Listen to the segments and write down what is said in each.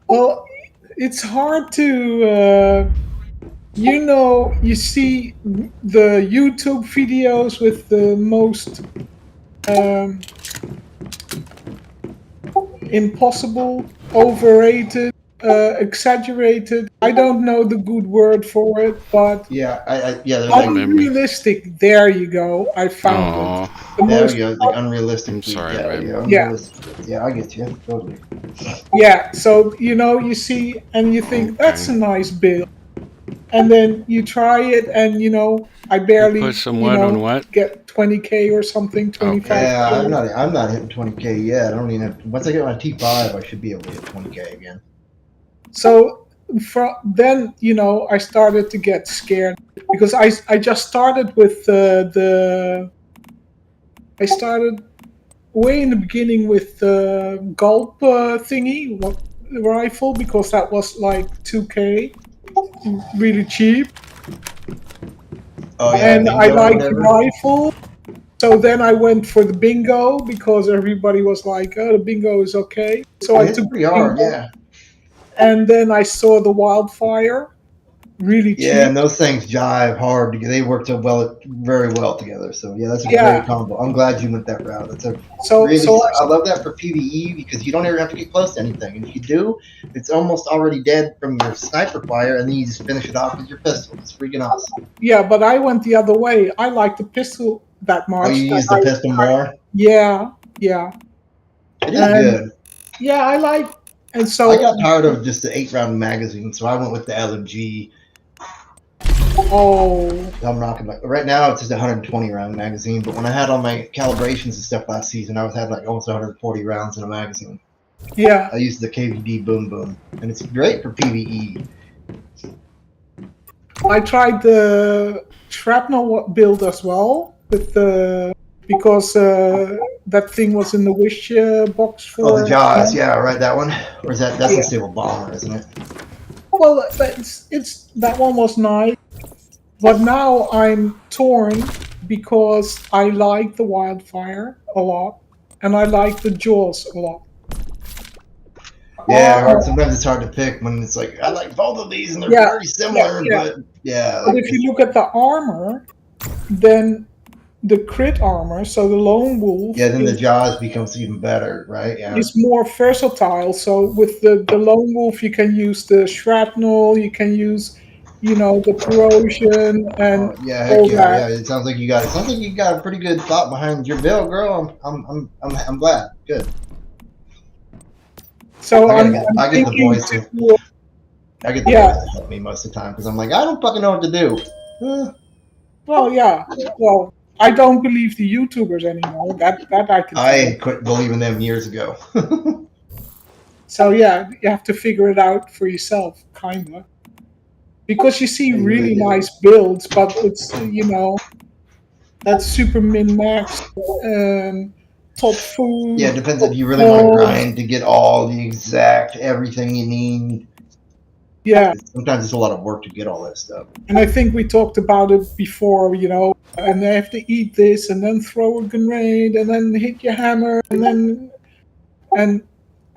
Well, it's hard to, you see the YouTube videos with the most um, impossible, overrated, exaggerated. I don't know the good word for it, but Yeah, yeah, they're like, Maybe. unrealistic. There you go. I found it. Oh, The there we most, go, like I'm unrealistically, sorry, yeah, babe. yeah, yeah, unrealistic. Yeah, I get you totally. yeah. So you see, and you think that's Okay. a nice build, and then you try it, and I You put barely, some what on what? get 20K or something, Okay. 25K. Yeah, I'm not hitting 20K yet. I don't even have. Once I get my T5, I should be able to hit 20K again. So then, I started to get scared because I just started with I started way in the beginning with the gulp thingy rifle because that was like 2K, really cheap, Oh yeah, and I bingo or liked the whatever. rifle. So then I went for the bingo because everybody was like, "Oh, the bingo is okay." So I It hits took pretty the hard, bingo, yeah. and then I saw the wildfire, really Yeah, cheap. and those things jive hard because they work so well, very well together. So yeah, that's a great Yeah. combo. I'm glad you went that route. That's a So really, so I love that for PVE because you don't ever have to get close to anything, and if you do, it's almost already dead from your sniper fire, and then you just finish it off with your pistol. It's freaking awesome. yeah, but I went the other way. I like the pistol that Oh, you much that use the pistol more? yeah, yeah. It is And good. yeah, I like, and I so, got tired of just the 8 round magazine, so I went with the LMG. oh, I'm rocking like right now it's just a 120 round magazine, but when I had all my calibrations and stuff last season, I was had like almost 140 rounds in a magazine. yeah, I used the KVD Boom Boom, and it's great for PVE. I tried the shrapnel build as well with the because that thing was in the wish box Oh, the for. Jaws, yeah, right, that one, or is that's Yeah. Unstable Bomber, isn't it? Well, it's that one was nice, but now I'm torn because I like the wildfire a lot, and I like the jaws a lot. Yeah, hard. Uh, Sometimes it's hard to pick when it's like I like both of these and they're yeah, very yeah, similar, yeah. but yeah, But like if you look at the armor, then the crit armor, so the lone wolf yeah, then the Jaws becomes even better, right? Yeah. is more versatile. So with the lone wolf, you can use the shrapnel, you can use, the corrosion and Yeah, heck all yeah, that. yeah. It sounds like you got a pretty good thought behind your bill, girl. I'm glad. Good. So I gotta I'm, get I'm I get the thinking boys to to, I get the yeah. boys to help me most of the time because I'm like I don't fucking know what to do. Well, yeah. Well, I don't believe the YouTubers anymore. That I can tell. I quit believing them years ago. So yeah, you have to figure it out for yourself, kinda. Because you see Yeah, you really really do. nice builds, but it's that's super min max, top Yeah, food, it depends if you really want to health. grind to get all the exact everything you need. Yeah, Sometimes it's a lot of work to get all that stuff. and I think we talked about it before. And they have to eat this, and then throw a grenade, and then hit your hammer, and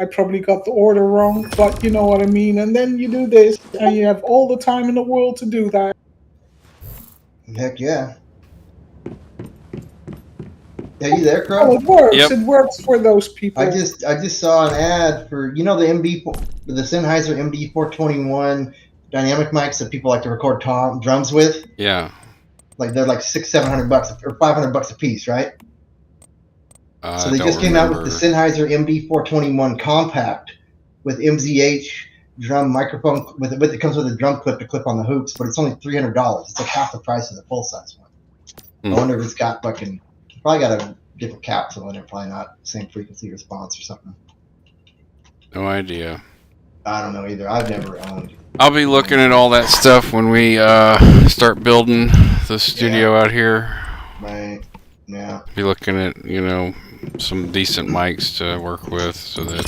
I probably got the order wrong, but you know what I mean. And then you do this, and you have all the time in the world to do that. Heck yeah. Yeah, you there, Oh, Crow? it works. Yep. It works for those people. I just saw an ad for the Sennheiser MD 421 dynamic mics that people like to record drums with. Yeah. Like they're like $600-700 or $500 a piece, right? So I they don't just came out with the remember. Sennheiser MD 421 compact with MZH drum microphone it comes with a drum clip to clip on the hoops, but it's only $300. It's like half the price of the full size one. I wonder if it's got probably got a different capsule in it, probably not same frequency response or something. No idea. I don't know either. I've never owned. I'll be looking at all that stuff when we start building the studio out here. Right. Yeah. Be looking at some decent mics to work with so that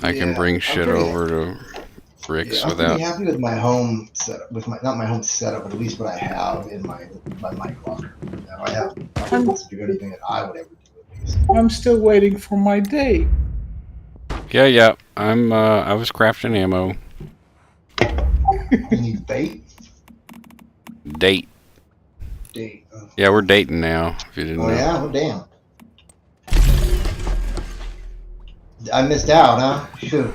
I can bring shit over to Rick's I'm pretty without. happy with my home setup. With my not my home setup, but at least what I have in my mic locker. I have probably the most good thing that I would ever do. At least. I'm still waiting for my day. Yeah. I was crafting ammo. You need bait? Date. Date. Oh, Yeah, we're dating now. If you didn't know. yeah? Well, damn. I missed out, huh? Shoot.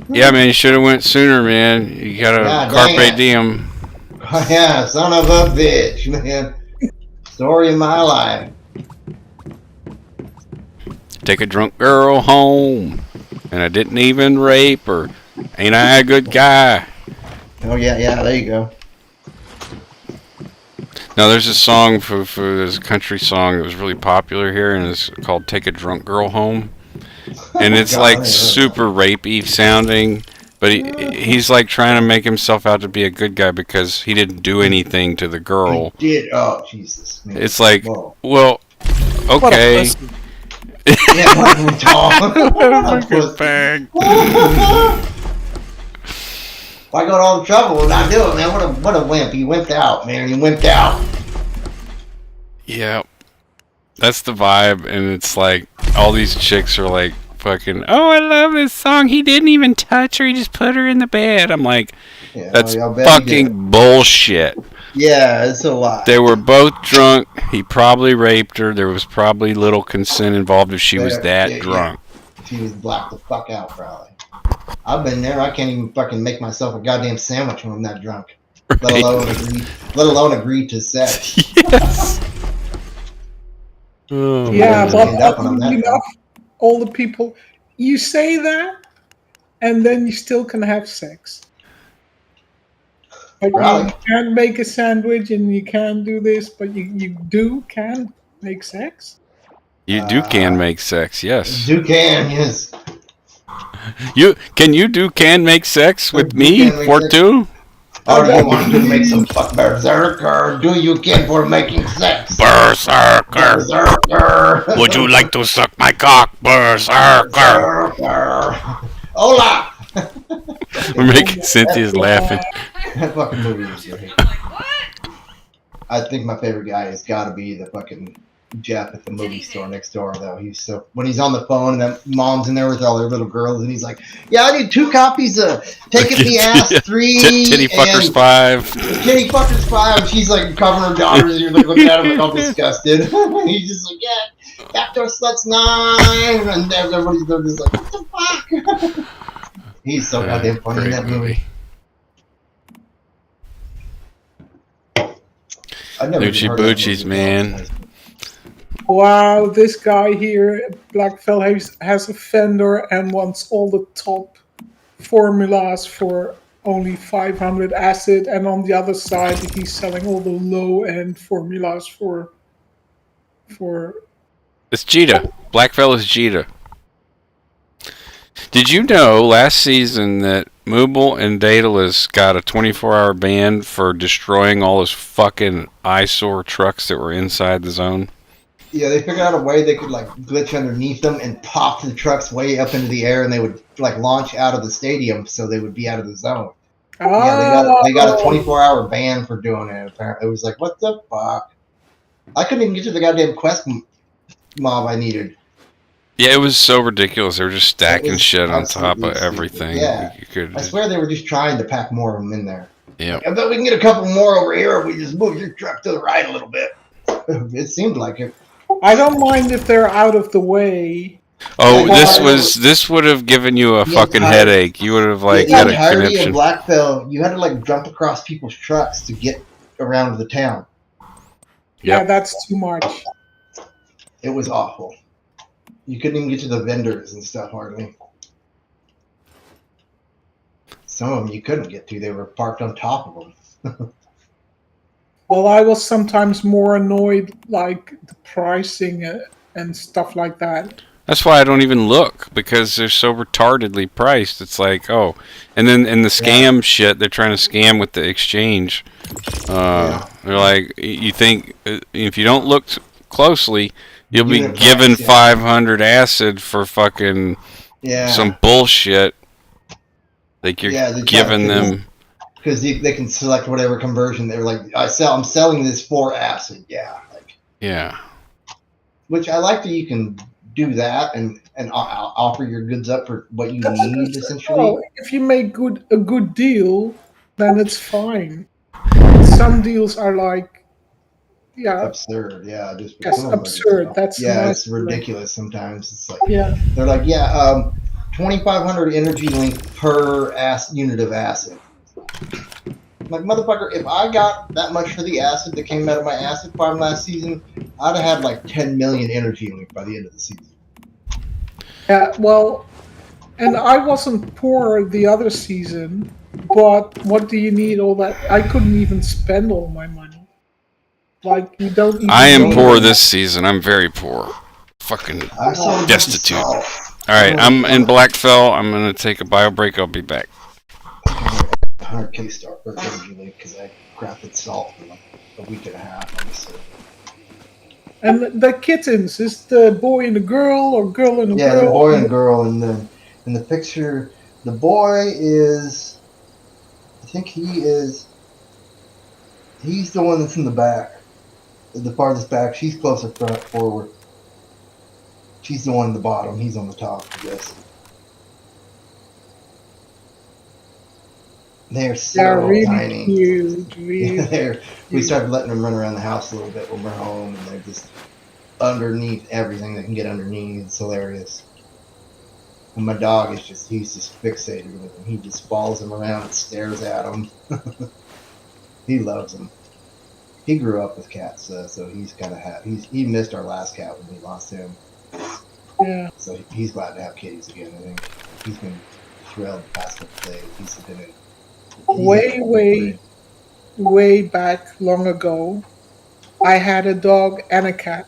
Yeah, man, you should have went sooner, man. You gotta Yeah, carpe dang it. diem. Yeah, son of a bitch, man. Story of my life. Take a drunk girl home, and I didn't even rape her. Ain't I a good guy? Oh, yeah, there you go. Now, there's a song for this country song that was really popular here, and it's called "Take a Drunk Girl Home," and it's God, like super rapey sounding. But he's like trying to make himself out to be a good guy because he didn't do anything to the girl. He did. Oh, Jesus. Man. It's like, Whoa. well, okay. Yeah, fucking tall. Fucking bag. Why go to all the trouble and not do it, man? What a wimp. He wimped out, man. He wimped out. Yeah. That's the vibe, and it's like all these chicks are like fucking, oh, I love this song. He didn't even touch her, he just put her in the bed. I'm like, Yeah, that's I'll bet fucking bullshit. Yeah, it's a lie. They were both drunk. He probably raped her. There was probably little consent involved if she was that drunk. She was blacked the fuck out, probably. I've been there. I can't even fucking make myself a goddamn sandwich when I'm that drunk. Right. Let alone agree to sex. Yes. Oh, Yeah, man. but you know, all the people, you say that, and then you still can have sex. But you can't make a sandwich, and you can't do this, but you can make sex. You can make sex, yes. You can, yes. Can make sex with me for two? Or do you want to make some fuck berserker? Do you can for making sex? Berserker. Berserker. Would you like to suck my cock, berserker? Berserker. Hola. We're making Cynthia's laughing. That fucking movie was great. I think my favorite guy has got to be the fucking Jeff at the movie store next door, though. He's so when he's on the phone and that mom's in there with all their little girls, and he's like, "Yeah, I need 2 copies of Take It in the Ass 3, Titty Fuckers and 5, Titty Fuckers 5." And she's like covering her daughters, and you're like looking at him like all disgusted. He's just like, "Yeah, Backdoor Sluts 9," and everybody's just like, "What the fuck?" He's so goddamn funny in that movie. Lucci Boochies, man. Wow, this guy here, Blackfell, has a Fender and wants all the top formulas for only 500 acid, and on the other side he's selling all the low-end formulas for. It's Jita. Blackfell is Jita. Did you know last season that Mooble and Daedalus got a 24-hour ban for destroying all those fucking eyesore trucks that were inside the zone? Yeah, they figured out a way they could like glitch underneath them and pop the trucks way up into the air, and they would like launch out of the stadium, so they would be out of the zone. Oh. Yeah, they got a 24-hour ban for doing it. Apparently, it was like, what the fuck? I couldn't even get to the goddamn quest mob I needed. Yeah, it was so ridiculous. They were just stacking shit on top of everything. Yeah, you could. I swear they were just trying to pack more of them in there. Yeah, like, I bet we can get a couple more over here if we just move your truck to the right a little bit. It seemed like it. I don't mind if they're out of the way. Oh, this would have given you a fucking headache. You would have like the had a entirety conniption. of Blackfell, you had to like jump across people's trucks to get around the town. Yeah, that's too much. It was awful. You couldn't even get to the vendors and stuff hardly. Some of them you couldn't get to. They were parked on top of them. Well, I was sometimes more annoyed, like the pricing and stuff like that. That's why I don't even look, because they're so retardedly priced. It's like, oh, and then in the scam shit, they're trying to scam with the exchange. They're like, you think if you don't look closely, you'll be given 500 acid for fucking some bullshit. Like you're giving them. Because they can select whatever conversion. They're like, I'm selling this for acid. Yeah. Yeah. Which I like that you can do that and offer your goods up for what you That's need, just, essentially. well, if you make a good deal, then it's fine. But some deals are like, yeah, Absurd, yeah. Just yes, some of them are just, absurd. That's a yeah, nice it's word. ridiculous. Sometimes it's like Yeah, they're like, yeah, 2,500 energy link per unit of acid. Like, motherfucker, if I got that much for the acid that came out of my acid farm last season, I'd have had like 10 million energy link by the end of the season. yeah. Well, and I wasn't poor the other season, but what do you need all that? I couldn't even spend all my money. Like, you don't I even am Don't need poor even. this season. I'm very poor. Fucking I sold a bunch of destitute. salt. All right, I'm in Blackfell. I'm gonna take a bio break. I'll be back. 100K star for energy link because I crafted salt for like a week and a half on the server. And the kittens, is the boy and a girl or girl and a Yeah, the girl? boy and girl, and then in the picture, the boy is. I think he's the one that's in the back, the farthest back. She's closer front forward. She's the one in the bottom. He's on the top, I guess. They're They're so really tiny. cute, Yeah, really we cute. started letting them run around the house a little bit when we're home, and they're just underneath everything they can get underneath. It's hilarious. And my dog is he's just fixated with him. He just follows him around and stares at him. He loves them. He grew up with cats, so he's kind of he missed our last cat when we lost him. Yeah. So he's glad to have kitties again. I think he's been thrilled the past couple days. He's been Way back long ago, I had a dog and a cat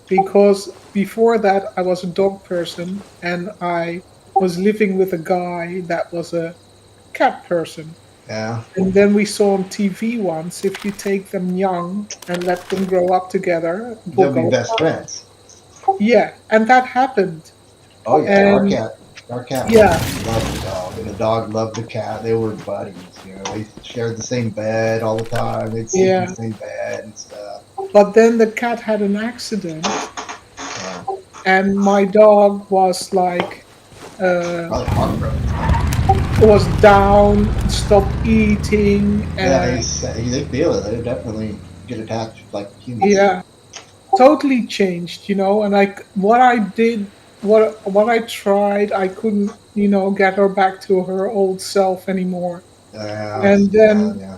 because before that I was a dog person and I was living with a guy that was a cat person. yeah. And then we saw on TV once if you take them young and let them grow up together, it will They'll be go. best friends. Yeah, and that happened. Oh yeah, And our cat yeah, loved the dog, and the dog loved the cat. They were buddies. You know, they shared the same bed all the time. They'd sleep in yeah. the same bed and stuff. But then the cat had an accident, Yeah. and my dog was like, uh, Probably heartbroken. was down, stopped eating, Yeah, and they feel it. They definitely get attached like humans. yeah, totally changed, And what I did, what I tried, I couldn't, get her back to her old self anymore. Yeah, it's And too bad. then Yeah,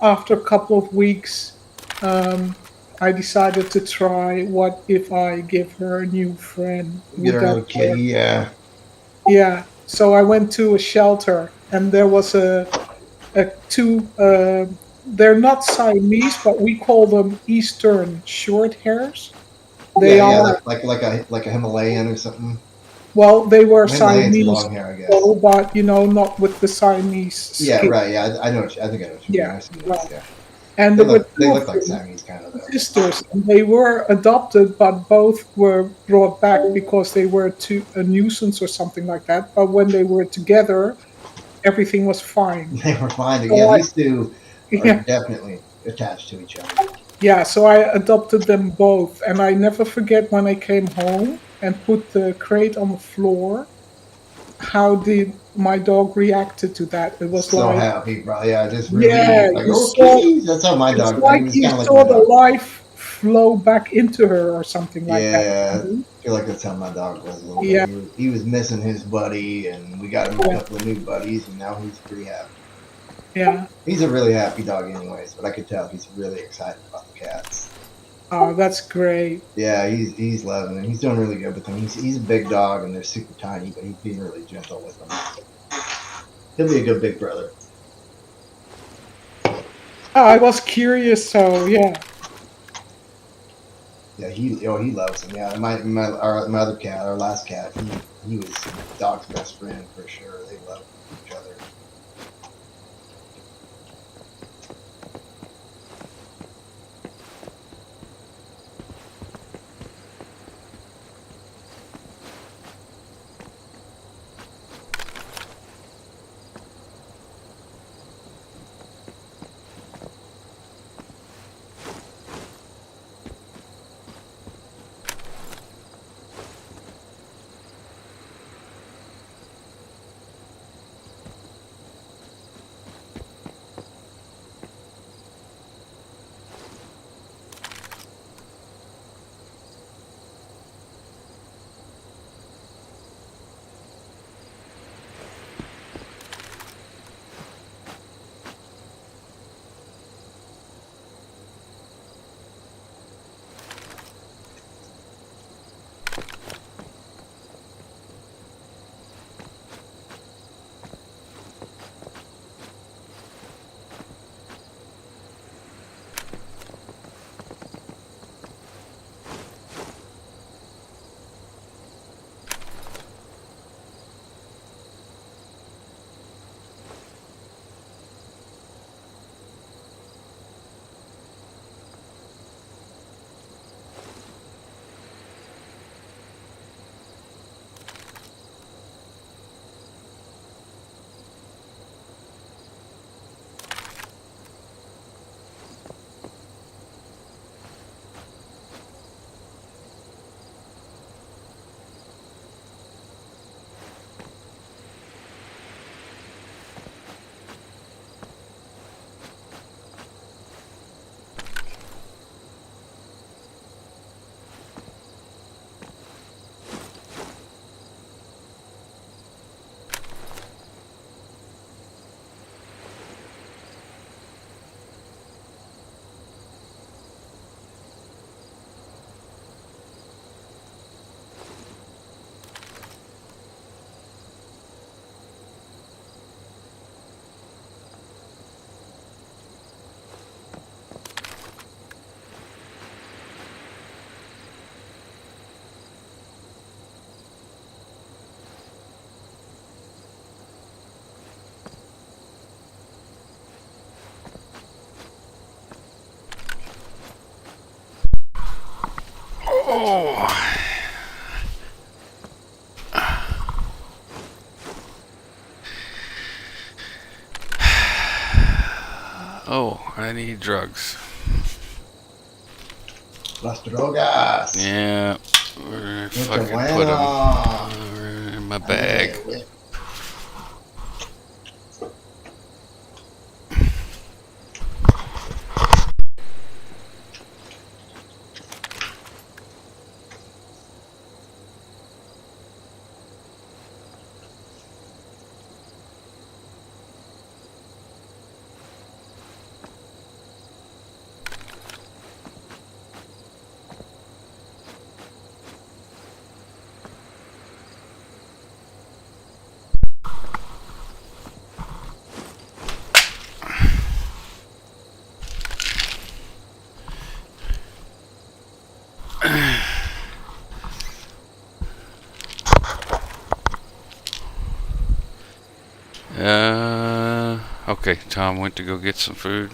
after a couple of weeks, um, I decided to try. What if I give her a new friend? get Would her that little work? kitty. Yeah, Yeah. So I went to a shelter, and there was a two. They're not Siamese, but we call them Eastern short hairs. They yeah. are, Like a Himalayan or something. well, they were Well, Himalayans are Siamese, long hair, I guess. though, but not with the Siamese Yeah, skin. right. Yeah, I know. I think I know what you mean. Yeah, I've seen those. right. Yeah, And there were they two look of like them, Siamese kind of though. sisters, and they were adopted, but both were brought back because they were a nuisance or something like that. But when they were together, everything was fine. They were fine. Yeah, So I, these two are yeah, definitely attached to each other. yeah. So I adopted them both, and I never forget when I came home and put the crate on the floor. How did my dog reacted to that? It was So like, happy, bro. Yeah, just yeah, really like, you oh, saw. kitties. That's how my It's dog. Like, like it's you kind of like saw my the dog. life flow back into her or something like that. Yeah, I feel like that's how my dog was a little Yeah, bit. He was missing his buddy, and we got him a yeah, couple of new buddies, and now he's pretty happy. yeah. He's a really happy dog, anyways. But I could tell he's really excited about the cats. Oh, that's great. Yeah, he's loving it. He's doing really good with them. He's a big dog, and they're super tiny, but he's being really gentle with them. He'll be a good big brother. Oh, I was curious, so yeah. Yeah, he loves them. Yeah, my other cat, our last cat, he was dog's best friend for sure. They love each other. Oh. Oh, I need drugs. Las drogas. Yeah. Where Qué fucking bueno. put them in my bag. Okay, Tom went to go get some food.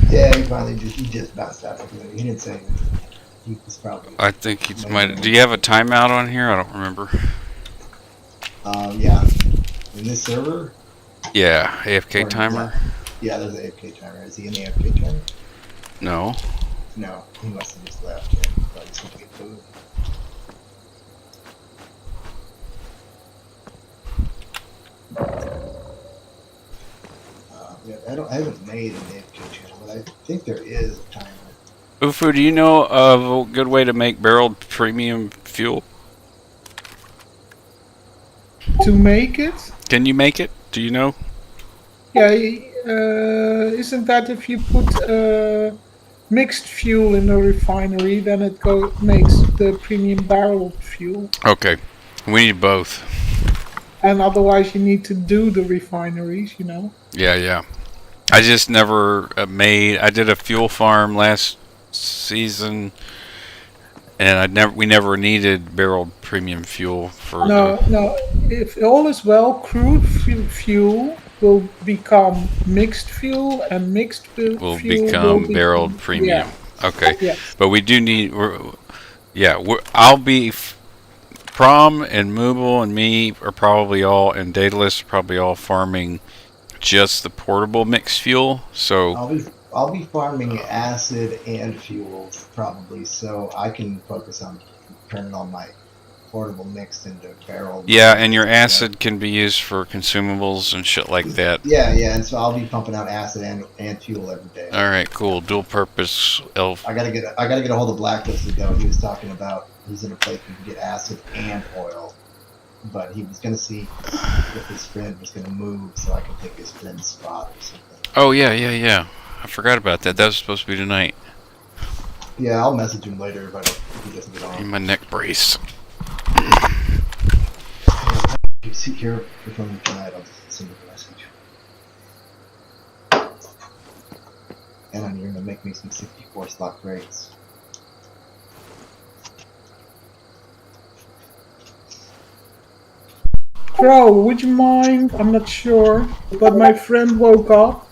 Yeah, he just bounced out of it. He didn't say anything. He was probably. I think he might. Do you have a timeout on here? I don't remember. Yeah. In this server? Yeah, AFK timer. Yeah, there's an AFK timer. Is he in the AFK timer? No. No, he must have just left. Yeah, he probably just went to get food. Yeah, I haven't made an AFK channel, but I think there is a timer. Ufu, do you know of a good way to make barreled premium fuel? To make it? Can you make it? Do you know? Yeah, isn't that if you put mixed fuel in a refinery, then it makes the premium barrel fuel? Okay, we need both. And otherwise you need to do the refineries, you know? Yeah, yeah. I just never made. I did a fuel farm last season, and we never needed barreled premium fuel for. No. If all is well, crude fuel will become mixed fuel, and mixed fuel Will become barreled premium. Yeah. Okay, Yes. but we do need. I'll be. Prom and Mooble and me are probably all, and Daedalus are probably all farming just the portable mixed fuel. So I'll be farming acid and fuels probably, so I can focus on turning all my portable mixed into barrel. Yeah, and your acid can be used for consumables and shit like that. Yeah, and so I'll be pumping out acid and fuel every day. All right, cool. Dual purpose elf. I gotta get a hold of Blacklisted though. He was talking about he's in a place you can get acid and oil, but he was gonna see if his friend was gonna move so I could take his friend's spot or something. Oh yeah. I forgot about that. That was supposed to be tonight. Yeah, I'll message him later if he doesn't get on. In my neck brace. If you see here from tonight, I'll just send him a message. And I'm going to make me some 64 slot crates. Bro, would you mind? I'm not sure, but my friend woke up.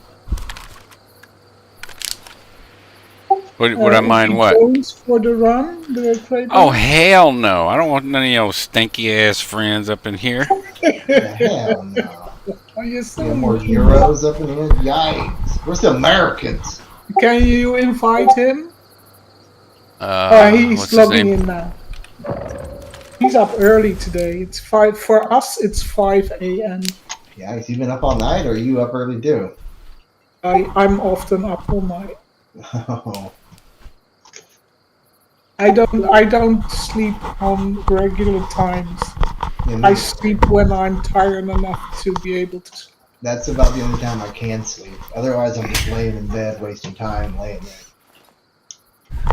Would I mind what? For the run, the crate Oh run? hell no! I don't want none of your stinky ass friends up in here. Hell no. Are you No more Euros up in here? Yikes. Where's the Americans? Can you invite him? He's What's his logging name? in now. He's up early today. It's 5 for us. It's 5 a.m. Yeah, has he been up all night, or are you up early too? I'm often up all night. Oh. I don't sleep on regular times. And I sleep when I'm tired enough to be able to sleep. that's about the only time I can sleep. Otherwise, I'm just laying in bed, wasting time laying there.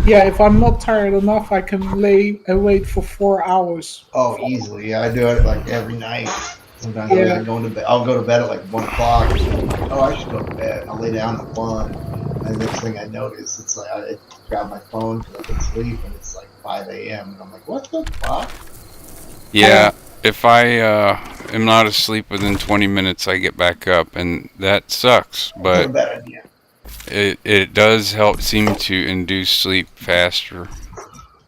Yeah, if I'm not tired enough, I can lay awake for 4 hours. Oh, easily. Yeah, I do it like every night. Sometimes Yeah. I'll go to bed at like 1 o'clock. Oh, I should go to bed. I'll lay down at 1. And the next thing I notice, it's like I grab my phone because I couldn't sleep, and it's like 5 a.m. And I'm like, what the fuck? Yeah, if I am not asleep within 20 minutes, I get back up, and that sucks. Not a But bad idea. it does seem to induce sleep faster.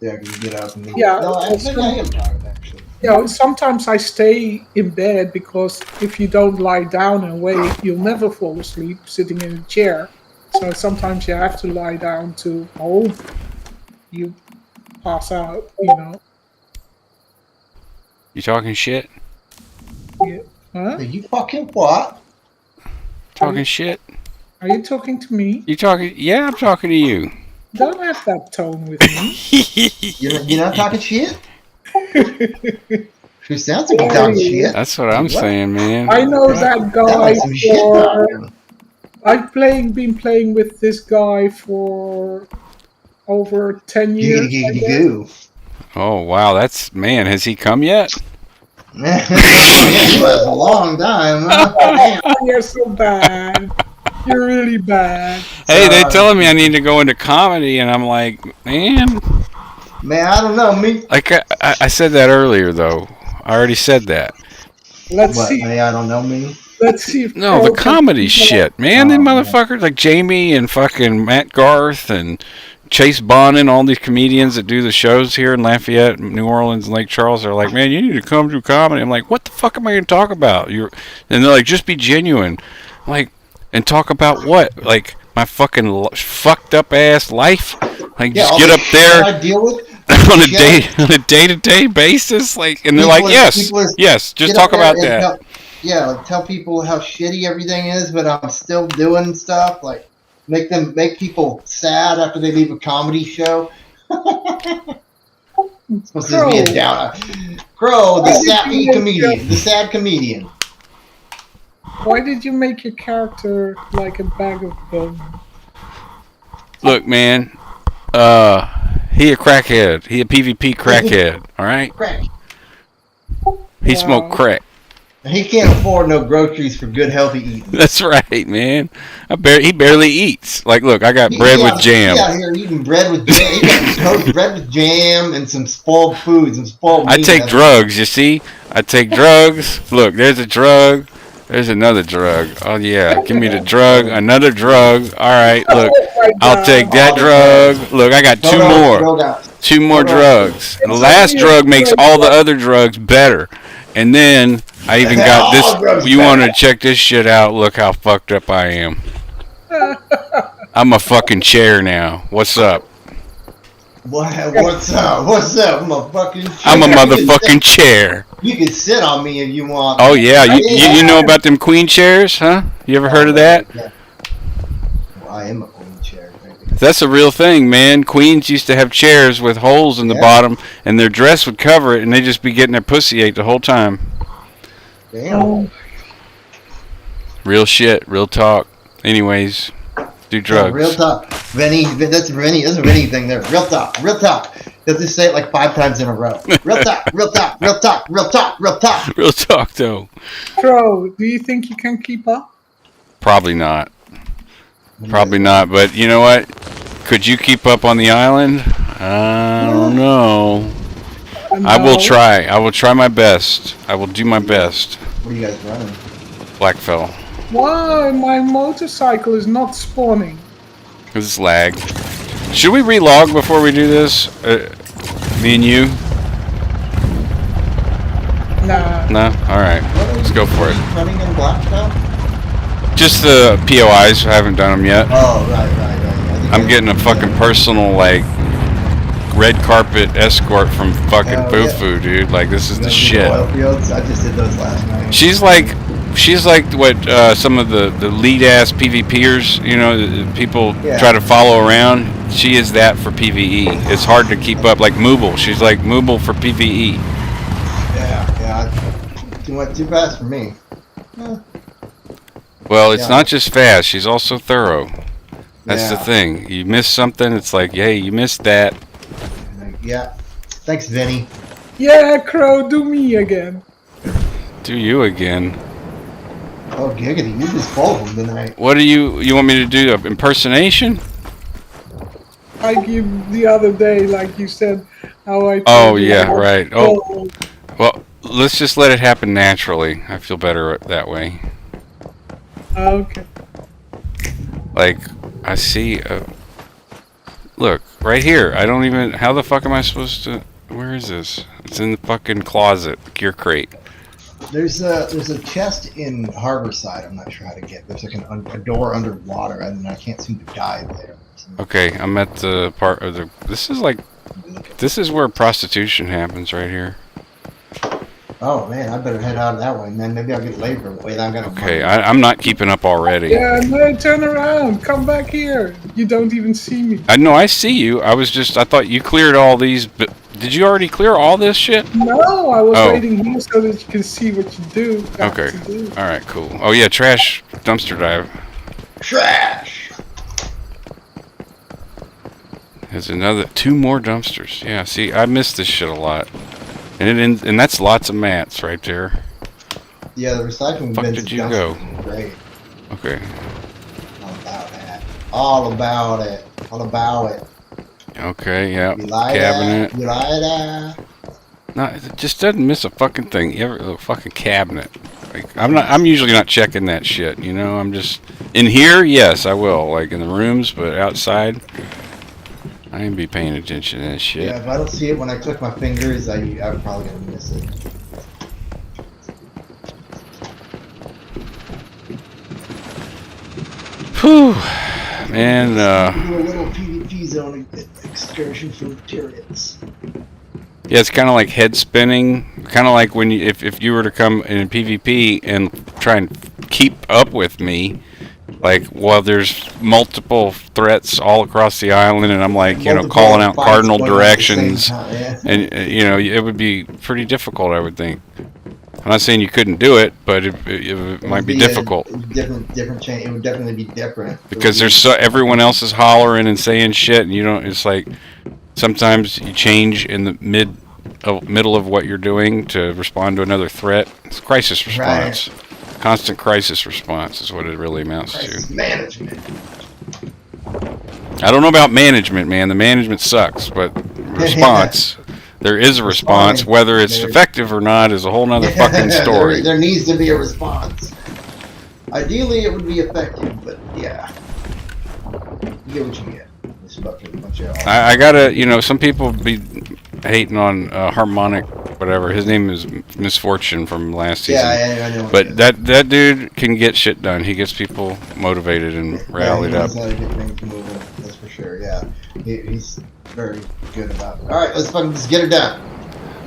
Yeah, you get up and Yeah, no, I that's think I am tired actually. sometimes I stay in bed because if you don't lie down and wait, you'll never fall asleep sitting in a chair. So sometimes you have to lie down to hope you pass out, You talking shit? Yeah. Huh? Are you fucking what? Talking shit? Are you talking to me? You talking? Yeah, I'm talking to you. Don't have that tone with me. You're not talking shit? Who sounds like you're talking shit? That's what I'm saying, man. I know that Sound guy like some shit for. talking. I've been playing with this guy for over 10 years. I guess. Goo. Oh wow, that's man. Has he come yet? It was a long time, huh? Damn. You're so bad. You're really bad. Hey, they telling me I need to go into comedy, and I'm like, man. Man, I don't know. Me. Like I said that earlier, though. I already said that. Let's What, see. man, I don't know me. Let's see. If No, the comedy shit, man. Them motherfuckers like Jamie and fucking Matt Garth and Chase Bonin, all these comedians that do the shows here in Lafayette, New Orleans, and Lake Charles are like, man, you need to come do comedy. I'm like, what the fuck am I going to talk about? And they're like, just be genuine. I'm like, and talk about what? Like my fucking fucked up ass life? Like just get up there I deal with on a day-to-day basis, like, and they're like, yes, just talk about that. Tell people how shitty everything is, but I'm still doing stuff like. Make people sad after they leave a comedy show. It's supposed to be a downer. Crow, the sad comedian. Why did you make your character like a bag of bones? Look, man, he a crackhead. He a PvP crackhead. All right. Crack. He smoked crack. He can't afford no groceries for good healthy eating. That's right, man. He barely eats. Like, look, I got bread with jam. He's out here eating bread with jam. He got toast bread with jam and some spoiled foods and spoiled meat. I take drugs, you see? I take drugs. Look, there's a drug. There's another drug. Oh, yeah. Give me the drug. Another drug. All right, look. I'll take that drug. Look, I got two more. Two more drugs. And the last drug makes all the other drugs better. And then I even got this. You want to check this shit out? Look how fucked up I am. I'm a fucking chair now. What's up? What's up? What's up? I'm a fucking chair. I'm a motherfucking chair. You can sit on me if you want. Oh, yeah. You know about them queen chairs, huh? You ever heard of that? Well, I am a queen chair. That's a real thing, man. Queens used to have chairs with holes in the bottom, and their dress would cover it, and they'd just be getting their pussy ate the whole time. Damn. Real shit, real talk. Anyways, do drugs. Real talk. Rennie, that's a Rennie thing there. Real talk. He'll just say it like 5 times in a row. Real talk, real talk, real talk, real talk, real talk. Real talk, though. Bro, do you think you can keep up? Probably not. Probably not, but you know what? Could you keep up on the island? I don't know. I will try. I will try my best. I will do my best. What are you guys running? Blackfell. Why my motorcycle is not spawning? Because it's lag. Should we relog before we do this? Me and you? Nah. No? Alright. Let's go for it. Running in Blackfell? Just the POIs. I haven't done them yet. Oh, right. I'm getting a fucking personal, like, red carpet escort from fucking Fufu, dude. Like, this is the shit. Oil fields? I just did those last night. She's like what some of the lead ass PvPers, you know, people try to follow around. She is that for PvE. It's hard to keep up. Like Mooble, she's like Mooble for PvE. Yeah. Too fast for me. Well, it's not just fast. She's also thorough. That's the thing. You miss something, it's like, hey, you missed that. Yeah. Thanks, Vinny. Yeah, Crow, do me again. Do you again? Oh, giggity! You just followed him tonight. What do you want me to do? An impersonation? Like you the other day, like you said, how I. Oh yeah, right. Oh, well, let's just let it happen naturally. I feel better that way. Okay. Like I see. Look, right here. I don't even... How the fuck am I supposed to... Where is this? It's in the fucking closet. Gear crate. There's a chest in Harborside. I'm not sure how to get. There's like a door underwater, and I can't seem to dive there. Okay, I'm at the part of the... This is like... This is where prostitution happens right here. Oh man, I better head out that way, man. Maybe I'll get labor. Wait, I'm gonna. Okay, I'm not keeping up already. Yeah, no, turn around. Come back here. You don't even see me. I know, I see you. I thought you cleared all these, but did you already clear all this shit? No, I was waiting here so that you can see what you do. Okay. Alright, cool. Oh yeah, trash dumpster dive. Trash! There's another 2 more dumpsters. Yeah, see, I miss this shit a lot. And that's lots of mats right there. Yeah, the recycling Fuck bins did you go? Great. Okay. All about that. All about it. All about it. Okay, yeah. You like Cabinet. that? You like that? No, it just doesn't miss a fucking thing. You ever a fucking cabinet. Like, I'm usually not checking that shit, you know? I'm just in here, yes, I will. Like in the rooms, but outside I ain't be paying attention to that shit. Yeah, if I don't see it when I click my fingers, I'm probably gonna miss it. Whew. Man, Do a little PvP zone excursion for materials. yeah, it's kind of like head spinning. Kind of like when if you were to come in PvP and try and keep up with me, like while there's multiple threats all across the island, and I'm like, you know, calling out cardinal directions, and you know, it would be pretty difficult, I would think. I'm not saying you couldn't do it, but it might be difficult. Different change. It would definitely be different Because there's everyone else is hollering and saying shit, and you don't. It's like sometimes you change in the middle of what you're doing to respond to another threat. It's crisis response. Right. Constant crisis response is what it really amounts to. Management. I don't know about management, man. The management sucks, but response. There is a response. Whether it's effective or not is a whole nother fucking story. There needs to be a response. Ideally, it would be effective, but yeah. You get what you get. I gotta, you know, some people be hating on Harmonic, whatever. His name is Misfortune from last season. Yeah, I know. But that dude can get shit done. He gets people motivated and rallied up. That's for sure. Yeah, he's very good about it. All right, let's get it done.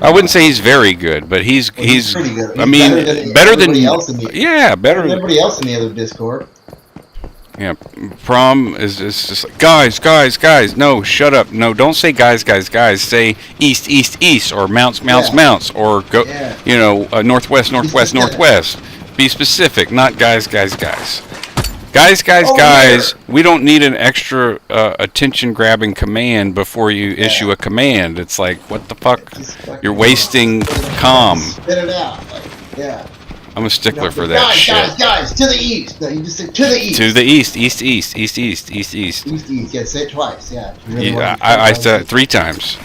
I wouldn't say he's very good, but he's pretty good. I mean, better than else in the, better than everybody else in the other Discord. Yeah, prom is just like, guys. No, shut up. No, don't say guys. Say east, or mounts, or go, you know, northwest. Be specific, not guys. Guys. We don't need an extra attention-grabbing command before you issue a command. It's like, what the fuck? You're wasting comm. Spit it out. Yeah. I'm a stickler for that shit. Guys, to the east. No, you just say to the east. To the east. East. Yeah, say it twice. Yeah. I said it 3 times.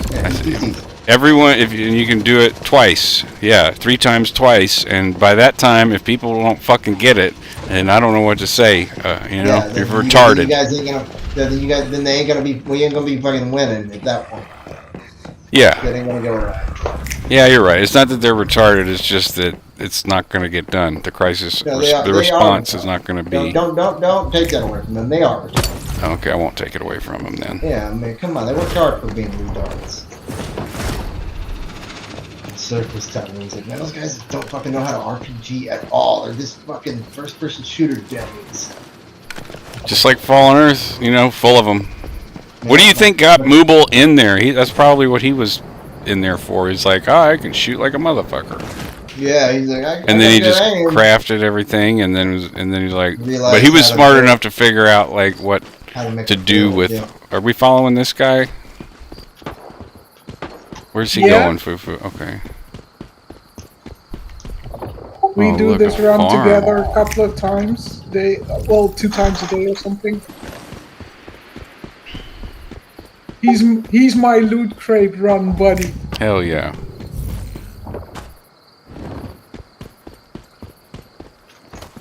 Yeah, everyone, if you can do it twice. Yeah, 3 times twice, and by that time, if people don't fucking get it, and I don't know what to say, you know, you're retarded. You guys ain't gonna. Then they ain't gonna be. We ain't gonna be fucking winning at that point. Yeah. That ain't gonna go right. Yeah, you're right. It's not that they're retarded. It's just that it's not going to get done. The crisis, the response is not going to be. Don't take that away from them. They are retarded. Okay, I won't take it away from them then. Yeah, I mean, come on. They worked hard for being retards. Surf was telling me, he's like, man, those guys don't fucking know how to RPG at all. They're just fucking first-person shooter dummies. Just like Fallen Earth, you know, full of them. What do you think got Mooble in there? That's probably what he was in there for. He's like, I can shoot like a motherfucker. Yeah, he's like, and then he just crafted everything, and then he's like, but he was smart enough to figure out like what to do with. Yeah. Are we following this guy? Where's he going, Fufu? Okay. We do this run together a couple of times. 2 times a day or something. He's my loot crate run buddy. Hell yeah.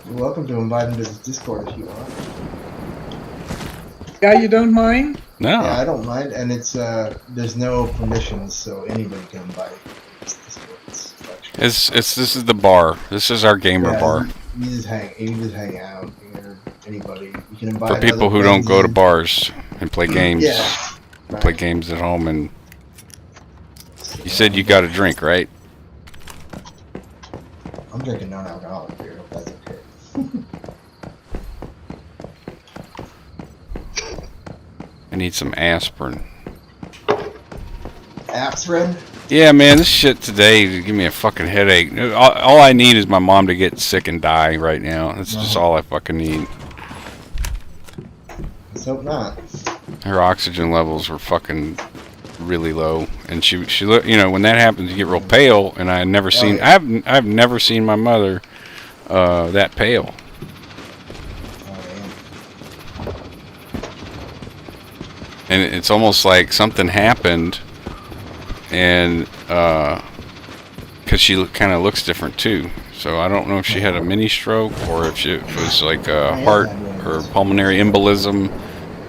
You're welcome to invite him to his Discord if you want. Yeah, you don't mind? No. Yeah, I don't mind, and it's there's no permissions, so anybody can invite. This is the bar. This is our gamer bar. You just hang out. Anybody. You can invite For people other who don't friends go to in. bars and play games. Yeah. Right. Play games at home. And you said you got a drink, right? I'm drinking non-alcoholic beer. If that's okay. I need some aspirin. Aspirin? Yeah, man, this shit today give me a fucking headache. All I need is my mom to get sick and die right now. That's just all I fucking need. Let's hope not. Her oxygen levels were fucking really low, and she you know, when that happens, you get real pale. And I've never seen my mother that pale. And it's almost like something happened, and because she kind of looks different too. So I don't know if she had a mini stroke or if it was like a heart or pulmonary embolism.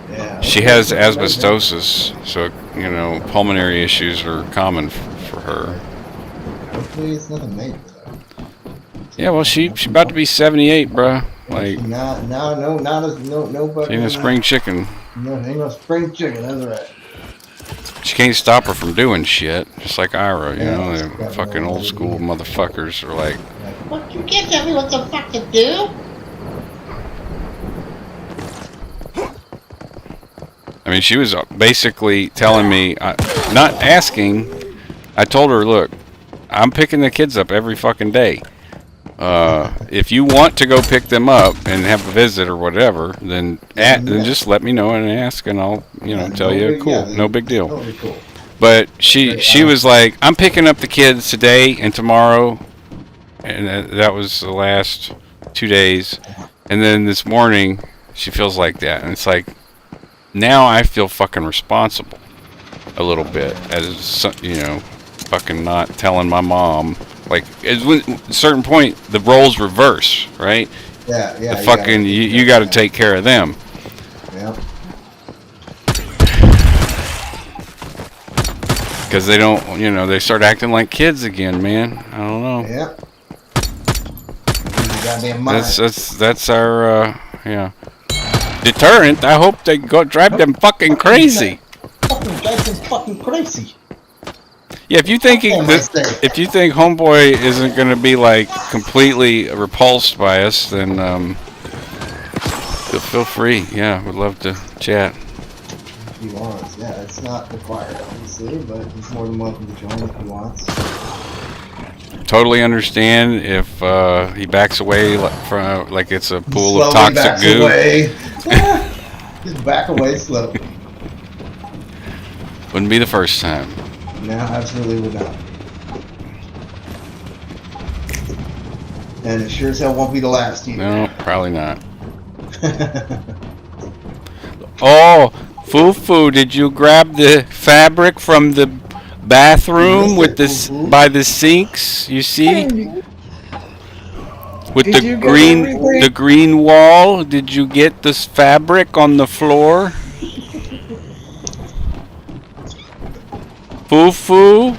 Yeah. She has asbestosis, so you know, pulmonary issues are common for her. Hopefully it's nothing major though. Yeah, well, she's about to be 78, bruh. Like, no, she ain't a spring chicken. No, ain't no spring chicken. That's right. She can't stop her from doing shit, just like Ira, you know. The fucking old school motherfuckers are like, "What, you can't tell me what the fuck to do?" I mean, she was basically telling me, not asking. I told her, look, I'm picking the kids up every fucking day. If you want to go pick them up and have a visit or whatever, then just let me know and ask, and I'll tell you. Cool, no big deal. Totally cool. But she was like, I'm picking up the kids today and tomorrow, and that was the last 2 days, and then this morning she feels like that, and it's like, now I feel fucking responsible a little bit, as fucking not telling my mom. Like, at a certain point, the roles reverse, right? Yeah. The fucking you got to take care of them. Yeah. Because they don't, they start acting like kids again, man. I don't know. Yeah. Goddamn mind. That's our deterrent. I hope they drive them fucking crazy. Drive them fucking crazy. Yeah, if you think Homeboy isn't gonna be like completely repulsed by us, then feel free. Yeah, we'd love to chat. If he wants, yeah, it's not required, obviously, but he's more than welcome to join if he wants. Totally understand if he backs away from like it's a pool of Slowly toxic backs goo. Away. Just back away slowly. Wouldn't be the first time. No, absolutely would not. And it sure as hell won't be the last either. No, probably not. Oh, Fufu, did you grab the fabric from the bathroom with this by the sinks? You see, with the green wall. Did you get this fabric on the floor? Fufu,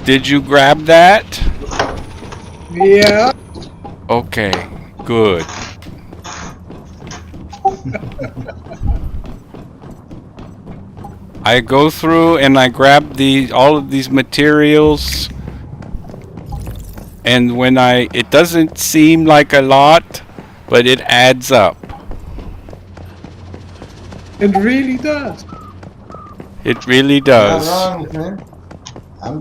did you grab that? Yeah. Okay, good. I go through and I grab all of these materials, and when it doesn't seem like a lot, but it adds up. It really does. It really does. Not wrong, man.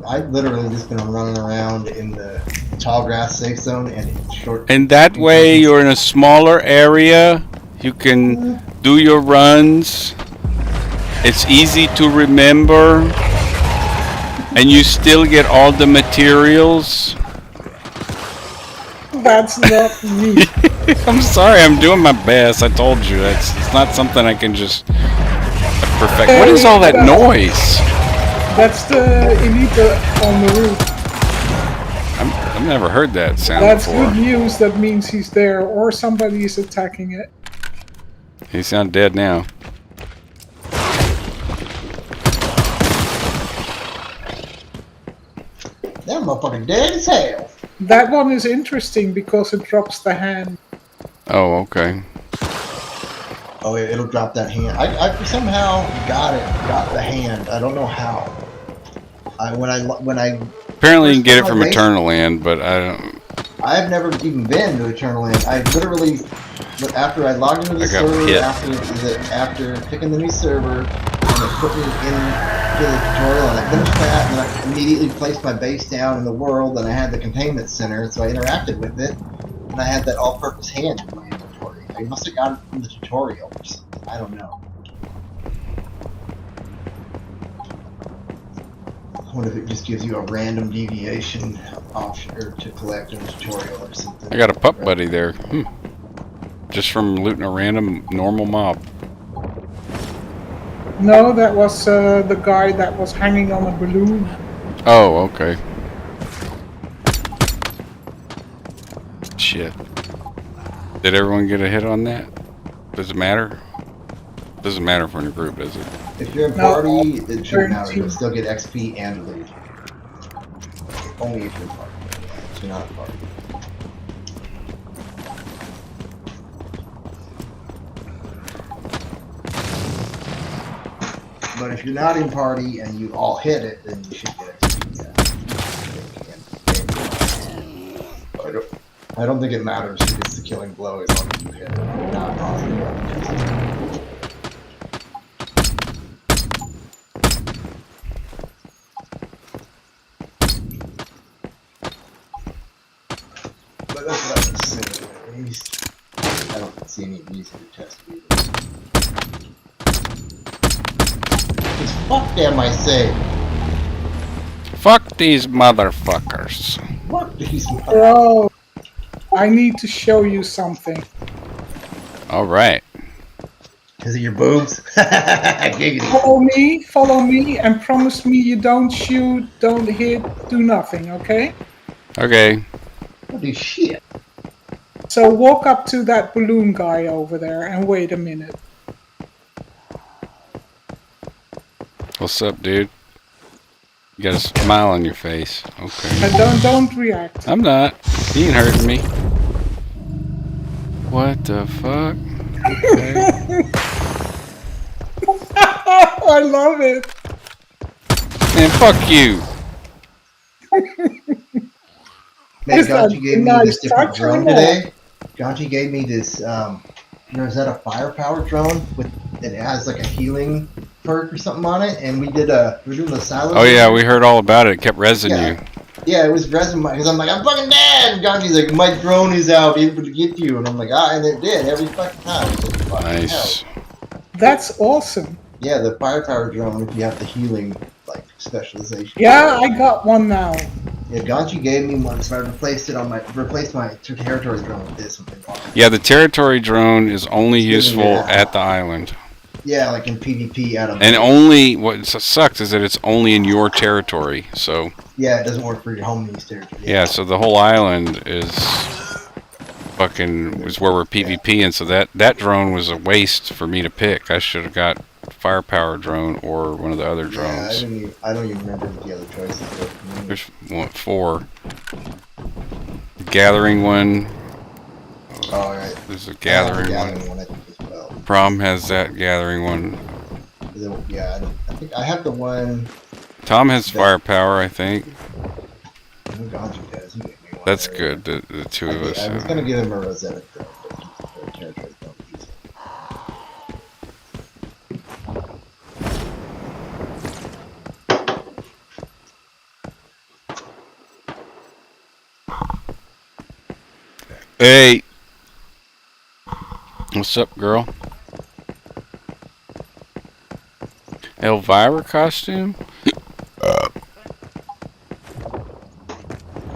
I've literally just been running around in the tall grass safe zone and short. And that way you're in a smaller area. You can do your runs. It's easy to remember. And you still get all the materials. That's not me. I'm sorry, I'm doing my best. I told you it's not something I can just perfect. What is all that noise? That's the elite on the roof. I've never heard that sound That's before. good news. That means he's there, or somebody is attacking it. He sound dead now. That motherfucker dead as hell. That one is interesting because it drops the hand. Oh, okay. Oh, yeah, it'll drop that hand. I somehow got the hand. I don't know how. When I Apparently, you can get it first from put my base- Eternal Land, but I don't. I've never even been to Eternal Land. I literally, after I logged into the I got server, hit. after picking the new server, and it put me into the tutorial, and I finished that, and I immediately placed my base down in the world, and I had the containment center, so I interacted with it, and I had that all-purpose hand in my inventory. I must have got it from the tutorial or something. I don't know. I wonder if it just gives you a random deviation option or to collect in a tutorial or something. I got a pup buddy there. Just from looting a random normal mob. No, that was the guy that was hanging on a balloon. Oh, okay. Shit. Did everyone get a hit on that? Does it matter? Doesn't matter for in a group, does it? If you're in No, party, it shouldn't matter. 13. You'll still get XP and loot. Only if you're in party. If you're not in party. But if you're not in party and you all hit it, then you should get XP. Yeah. I don't think it matters who gets the killing blow as long as you hit it. You're not positive. But that's what I was saying. At least I don't see any reason to test it either. Just fuck them, I say. Fuck these motherfuckers. Fuck these motherfuckers. Bro, I need to show you something. Alright. Is it your boobs? Giggity. Follow me, and promise me you don't shoot, don't hit, do nothing, okay? Okay. Don't do shit. So walk up to that balloon guy over there and wait a minute. What's up, dude? You got a smile on your face. Okay. And don't react. I'm not. He ain't hurting me. What the fuck? Okay. I love it. Man, fuck you. Man, Is that Ganji gave me nice this different touch or drone what? today. Ganji gave me this, is that a firepower drone? It has like a healing perk or something on it, and we were doing the silo. Oh yeah, we heard all about it. It kept resin Yeah. you. Yeah, it was resin because I'm like, I'm fucking dead! And Ganji's like, my drone is out, able to get you. And I'm like, and it did every fucking time. It's like, fucking Nice. hell. That's awesome. Yeah, the firepower drone, if you have the healing, like, specialization. Yeah, I got one now. Yeah, Ganji gave me one, so I replaced my territory drone with this one. Yeah, the territory drone is only It's giving useful me that. at the island. Yeah, like in PvP out of. And only, what sucks is that it's only in your territory, so. Yeah, it doesn't work for your homies territory. Yeah, so the whole island is where we're PvP, and so that drone was a waste for me to pick. I should have got firepower drone or one of the other Yeah, drones. I don't even remember what the other choices were for me. There's 4. Gathering one. Oh, right. There's a gathering Gathering one. one, I think, as well. Prom has that gathering one. Yeah, I think I have the one. Tom has firepower, I think. Ganji does. He gave me one That's earlier. good. The two of us. I was gonna give him a Rosetta drone, but the territory don't use it. Hey. What's up, girl? Elvira costume?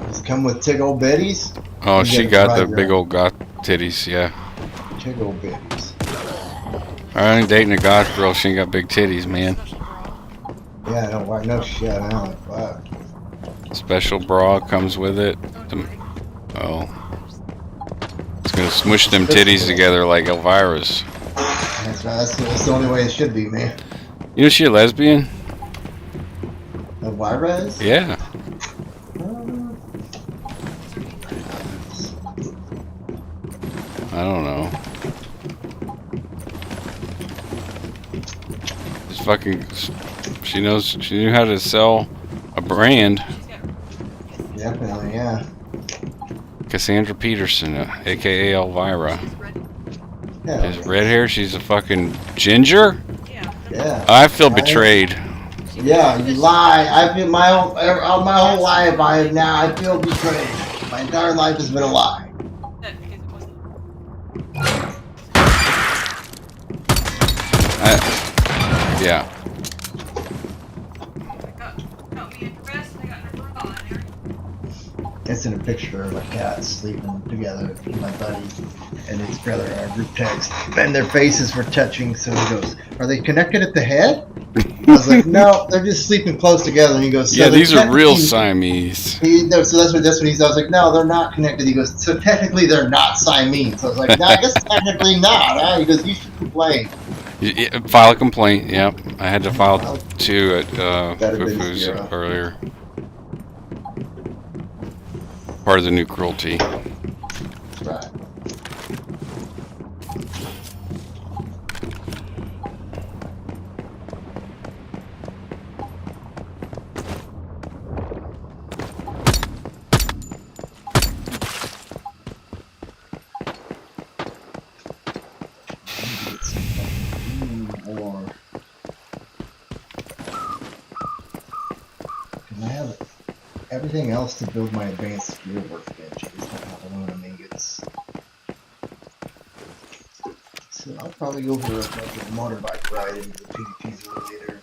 Does it come with Tig Old Betty's? Oh, You she get it got right, the right. big old goth titties, yeah. Tig Old Betty's. I ain't dating a goth girl, she ain't got big titties, man. Yeah, I don't like no shit. I don't like fuck. Special bra comes with it. Oh. It's gonna smush them titties together like Elvira's. That's the only way it should be, man. You know she a lesbian? The Juarez? Yeah. I don't know. Just fucking. She knew how to sell a brand. Definitely, yeah. Cassandra Peterson, aka Elvira. Yeah. Is red hair? She's a fucking ginger? Yeah. I feel betrayed. Yeah, you lie. I feel my whole life. I feel betrayed. My entire life has been a lie. Yeah. It's in a picture of a cat sleeping together with my buddy and his brother in our group text. And their faces were touching, so he goes, "Are they connected at the head?" I was like, "No, they're just sleeping close together." And he goes, so yeah, these are real Siamese. So that's what he's. I was like, "No, they're not connected." He goes, "So technically they're not Siamese." So I was like, "No, I guess technically not." Huh? He goes, "You should complain." File a complaint. Yep, I had to file 2 at Fufu's earlier. Part of the new cruelty. That's right. Or can I have everything else to build my advanced steel workbench? I just don't have aluminum ingots. So I'll probably go for a motorbike ride into the PvPs a little later.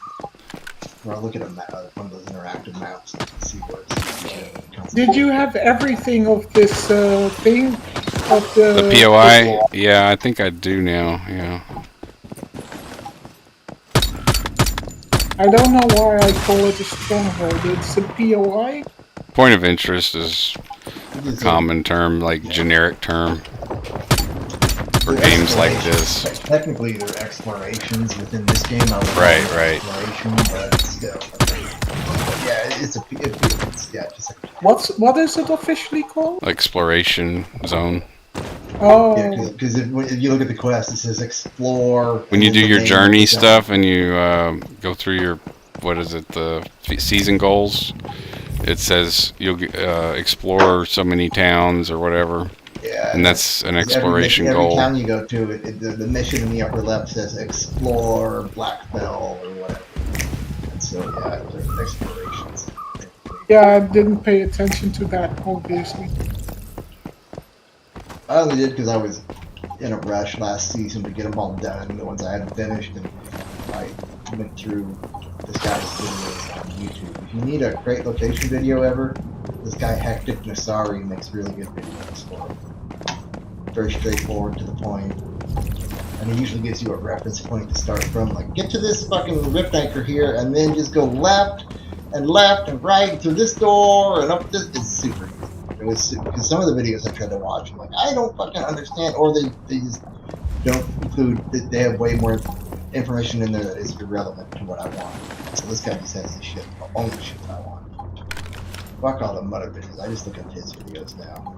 Or I'll look at one of those interactive maps and see where it's. Did you have everything of this thing? Of The POI? Yeah, I think I do now. Yeah. I don't know why I call it a stronghold. It's a POI. Point of interest is a common term, like generic term for games like this. Technically, they're explorations within this game. Right. Exploration, but still. Yeah, it's just like. What is it officially called? Exploration zone. Oh. Yeah, because if you look at the quest, it says explore. When you do your journey stuff and you go through your, the season goals, it says you'll explore so many towns or whatever. Yeah. And that's an exploration goal. Every town you go to, the mission in the upper left says explore Blackfell or whatever. And so, yeah, they're explorations. Yeah, I didn't pay attention to that, obviously. I only did because I was in a rush last season to get them all done, the ones I hadn't finished, and I went through this guy's videos on YouTube. If you need a great location video ever, this guy Hectic Nasari makes really good videos for it. Very straightforward, to the point. And he usually gives you a reference point to start from, like, get to this fucking rift anchor here, and then just go left and right through this door and up this. It's super easy. It was because some of the videos I tried to watch, I'm like, I don't fucking understand, or they just don't include. They have way more information in there that is irrelevant to what I want. So this guy just has the shit, only the shit I want. Fuck all the mother videos. I just look at his videos now.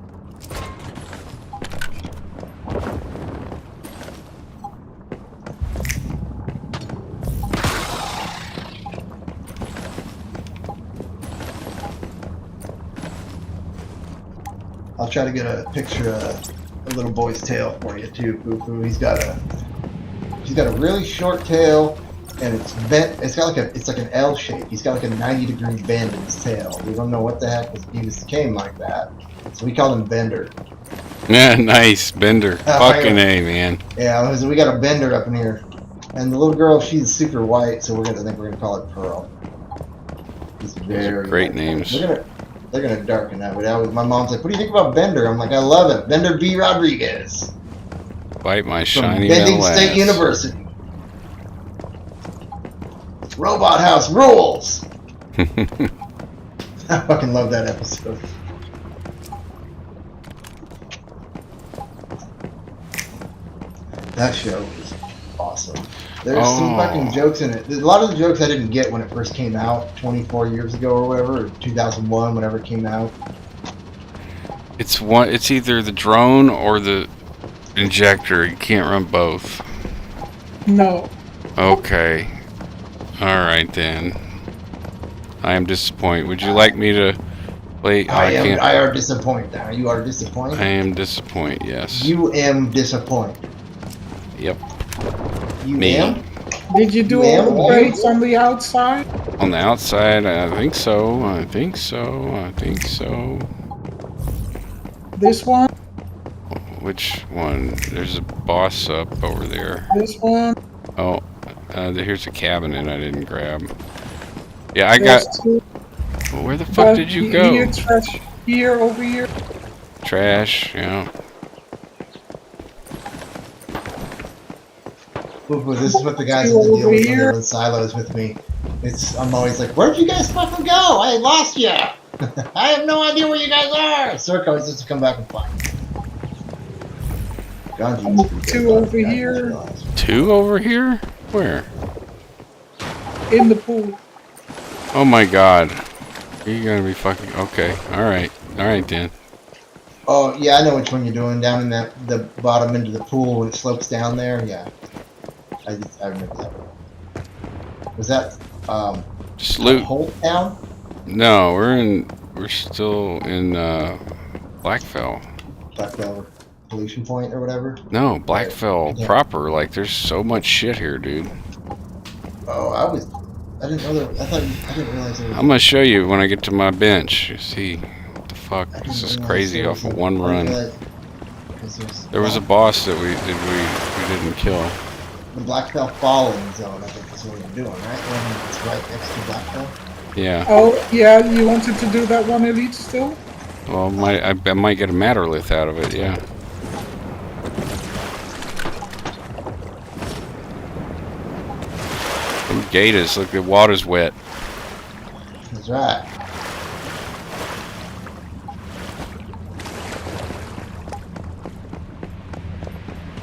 I'll try to get a picture of a little boy's tail for you too, Fufu. He's got a really short tail, and it's bent. It's like an L shape. He's got like a 90-degree bend in his tail. We don't know what the heck he came like that, so we call him Bender. Yeah, nice Bender. Fucking A, man. Yeah, we got a Bender up in here, and the little girl, she's super white, so I think we're gonna call it Pearl. He's very great names. They're gonna darken that. My mom's like, "What do you think about Bender?" I'm like, "I love it, Bender B. Rodriguez." Bite my From shiny Bending little State ass. University. Robot House rules. I fucking love that episode. That show was awesome. There's some fucking jokes in it. There's a lot of the jokes I didn't get when it first came out 24 years ago or whatever, or 2001, whenever it came out. It's one. It's either the drone or the injector. You can't run both. No. Okay. All right then. I am disappointed. Would you like me to play? Oh, I can't. I are disappointed. Now you are disappointed. I am disappointed. Yes. You am disappointed. Yep. You Me. am. Did you do all the brakes on the outside? On the outside, I think so. I think so. I think so. This one? Which one? There's a boss up over there. This one? Oh, here's a cabinet I didn't grab. Yeah, I got. Well, where the fuck did you go? Here, trash. Here, over here. Trash, yeah. This is what the guys have to deal with when they're in silos with me. I'm always like, where'd you guys fucking go? I lost you. I have no idea where you guys are. Cirque always has to come back and find me. Two over here. Two over here? Where? In the pool. Oh my god. Are you gonna be fucking... Okay, alright. Alright then. Oh, yeah, I know which one you're doing. Down in the bottom into the pool when it slopes down there. Yeah. I remember that one. Was that, Just loot. Holt Town? No, we're still in, Blackfell. Blackfell Pollution Point or whatever? No, Blackfell Yeah. proper. Like, there's so much shit here, dude. Oh, I didn't know that. I didn't realize there was. I'm gonna show you when I get to my bench. You see, what the fuck? This is crazy off of one run. There was a boss that we didn't kill. The Blackfell Falling Zone, I think is what you're doing, right? The one that's right next to Blackfell? Yeah. Oh, yeah, you wanted to do that one, Elite, still? Well, I might get a Matterlith out of it, yeah. Them gators, look, the water's wet. That's right.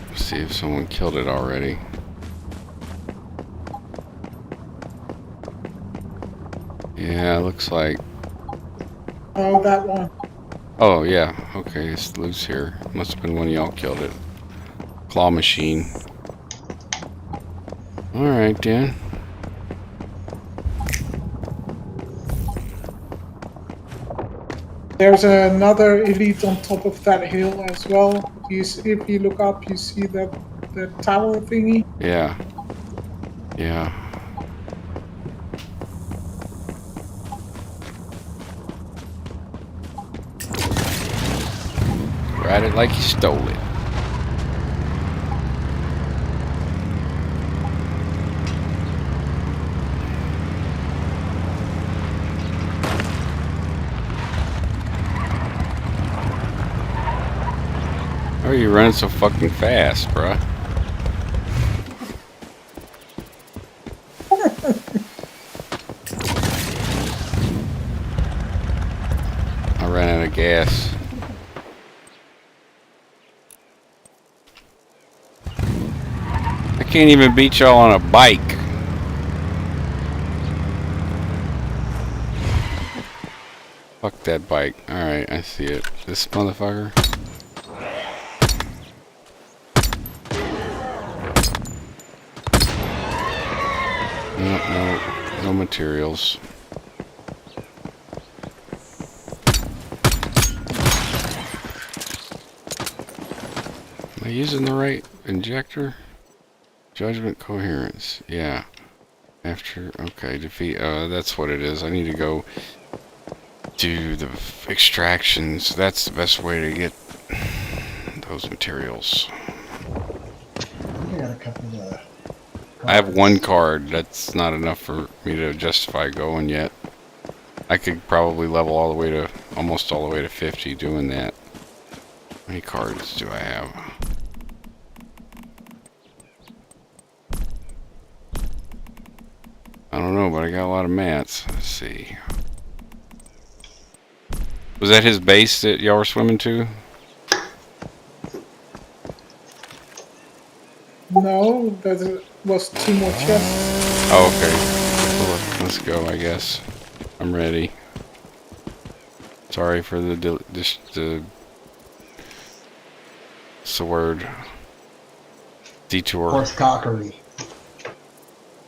Let's see if someone killed it already. Yeah, looks like. Oh, that one. Oh, yeah. Okay, it's loose here. Must have been one of y'all killed it. Claw machine. Alright, Dan. There's another Elite on top of that hill as well. If you look up, you see that tower thingy. Yeah. Yeah. Ride it like you stole it. How are you running so fucking fast, bruh? I ran out of gas. I can't even beat y'all on a bike. Fuck that bike. Alright, I see it. This motherfucker. No materials. Am I using the right injector? Judgment coherence. Yeah. After, okay, defeat. That's what it is. I need to go do the extractions. That's the best way to get those materials. I got a couple of. I have one card. That's not enough for me to justify going yet. I could probably level all the way to, almost all the way to 50 doing that. How many cards do I have? I don't know, but I got a lot of mats. Let's see. Was that his base that y'all were swimming to? No, that was 2 more chests. Oh, okay. Well, let's go, I guess. I'm ready. Sorry for the what's the word? Detour. Horse cockery.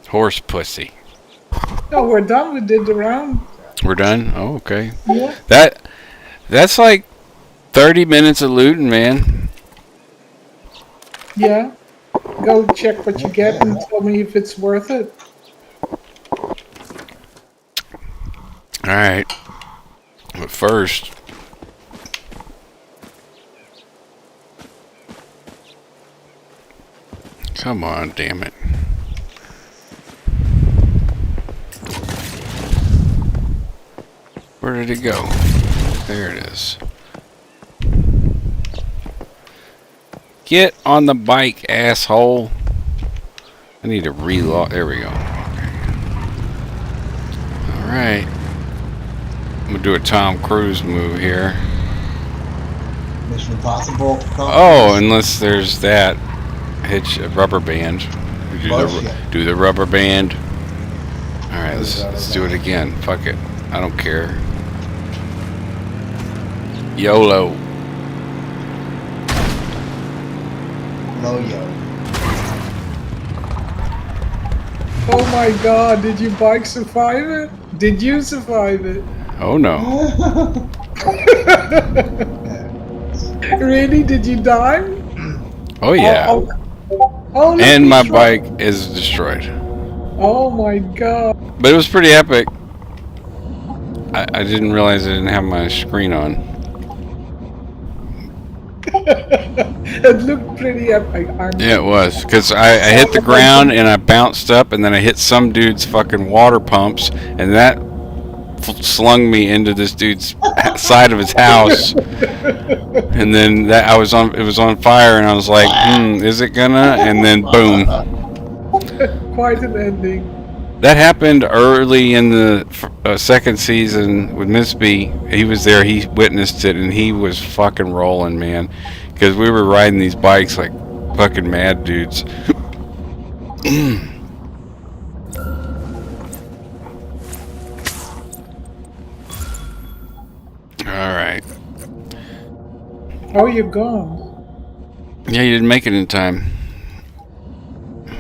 Horse pussy. No, we're done. We did the round. We're done? Oh, okay. Yeah. That's like 30 minutes of looting, man. Yeah. Go check what you get and tell me if it's worth it. Alright. But first, come on, damn it. Where did it go? There it is. Get on the bike, asshole. I need to reload. There we go. Okay. Alright. I'm gonna do a Tom Cruise move here. Mission Impossible. Oh, unless there's that. Hitch a rubber band. Do the rubber band. Alright, let's do it again. Fuck it. I don't care. YOLO. Yo. Oh my god, did your bike survive it? Did you survive it? Oh no. Really? Did you die? Oh yeah. Oh, look, And my he's bike is destroyed. Oh my god. But it was pretty epic. I didn't realize I didn't have my screen on. It looked pretty epic. Yeah, it was. Because I hit the ground and I bounced up and then I hit some dude's fucking water pumps and that slung me into this dude's side of his house. And then it was on fire and I was like, is it gonna? And then boom. Quite an ending. That happened early in the second season with Miss B. He was there, he witnessed it, and he was fucking rolling, man. Because we were riding these bikes like fucking mad dudes. Alright. Oh, you're gone. Yeah, you didn't make it in time.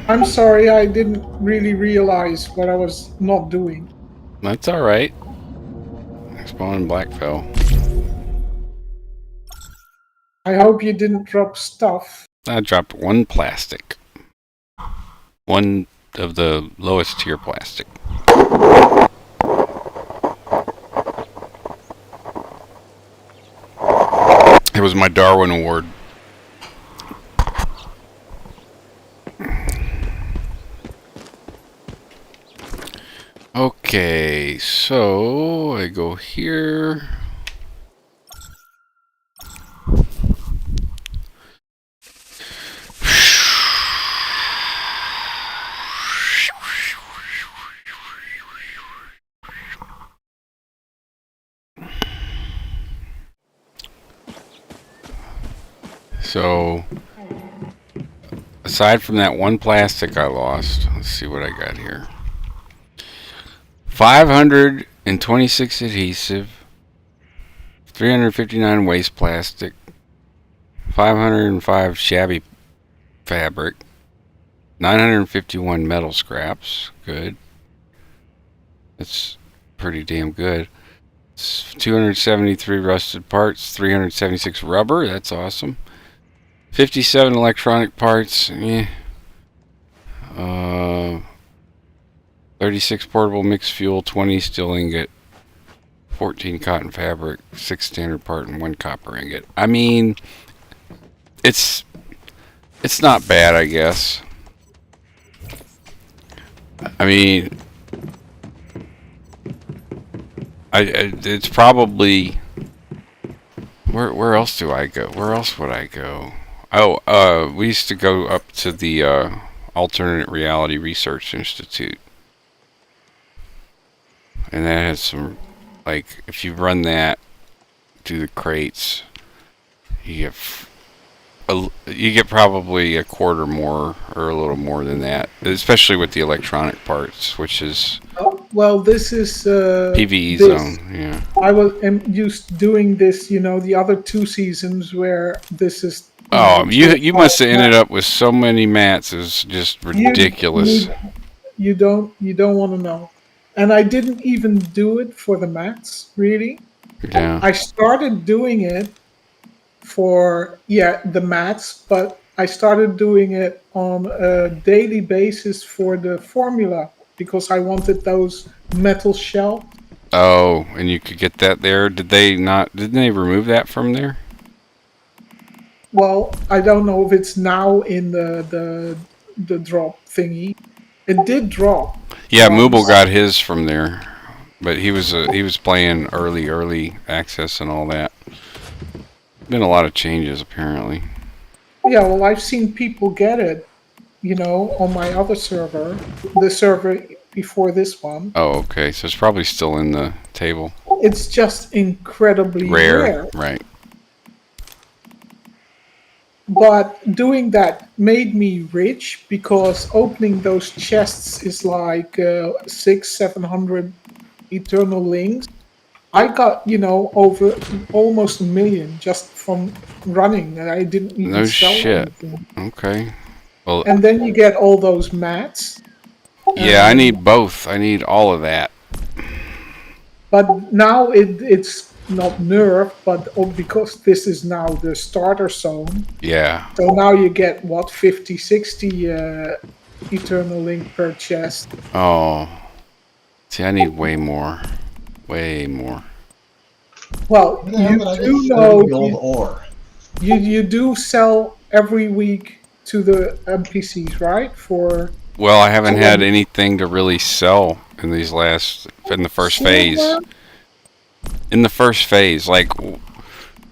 I'm sorry, I didn't really realize what I was not doing. That's alright. Spawn Blackfell. I hope you didn't drop stuff. I dropped one plastic. One of the lowest tier plastic. It was my Darwin Award. Okay, so I go here. So, aside from that one plastic I lost, let's see what I got here. 526 adhesive, 359 waste plastic, 505 shabby fabric, 951 metal scraps, good. That's pretty damn good. It's 273 rusted parts, 376 rubber, that's awesome. 57 electronic parts, 36 portable mixed fuel, 20 steel ingot, 14 cotton fabric, 6 standard part, and 1 copper ingot. I mean, it's not bad, I guess. I mean, it's probably where else do I go? Where else would I go? Oh, we used to go up to the Alternate Reality Research Institute. And that has some, like, if you run that, do the crates, you get you get probably a quarter more or a little more than that, especially with the electronic parts, which is Well, this is PVE this. zone. Yeah. I am used to doing this, the other 2 seasons where this is. Oh, you must have ended mats. up with so many mats. It's just ridiculous. You don't want to know. And I didn't even do it for the mats, really. Yeah. I started doing it for the mats, but I started doing it on a daily basis for the formula because I wanted those metal shells. Oh, and you could get that there. Did they not? Didn't they remove that from there? Well, I don't know if it's now in the drop thingy. It did drop. Yeah, Mooble once. got his from there, but he was playing early access and all that. Been a lot of changes apparently. Yeah, well, I've seen people get it, on my other server, the server before this one. Oh, okay. So it's probably still in the table. It's just incredibly rare. Right? But doing that made me rich because opening those chests is like 600-700 eternal links. I got over almost 1,000,000 just from running, and I didn't even No sell shit. anything. Okay. Well, And then you get all those mats. yeah, I need both. I need all of that. But now it's not nerfed, but because this is now the starter zone. Yeah. So now you get, 50, 60 eternal link per chest. Oh. See, I need way more. Way more. Well, Yeah, you but I do get know gold ore. you do sell every week to the NPCs, right? Well, I haven't had anything to really sell in the first phase. Silver? In the first phase, like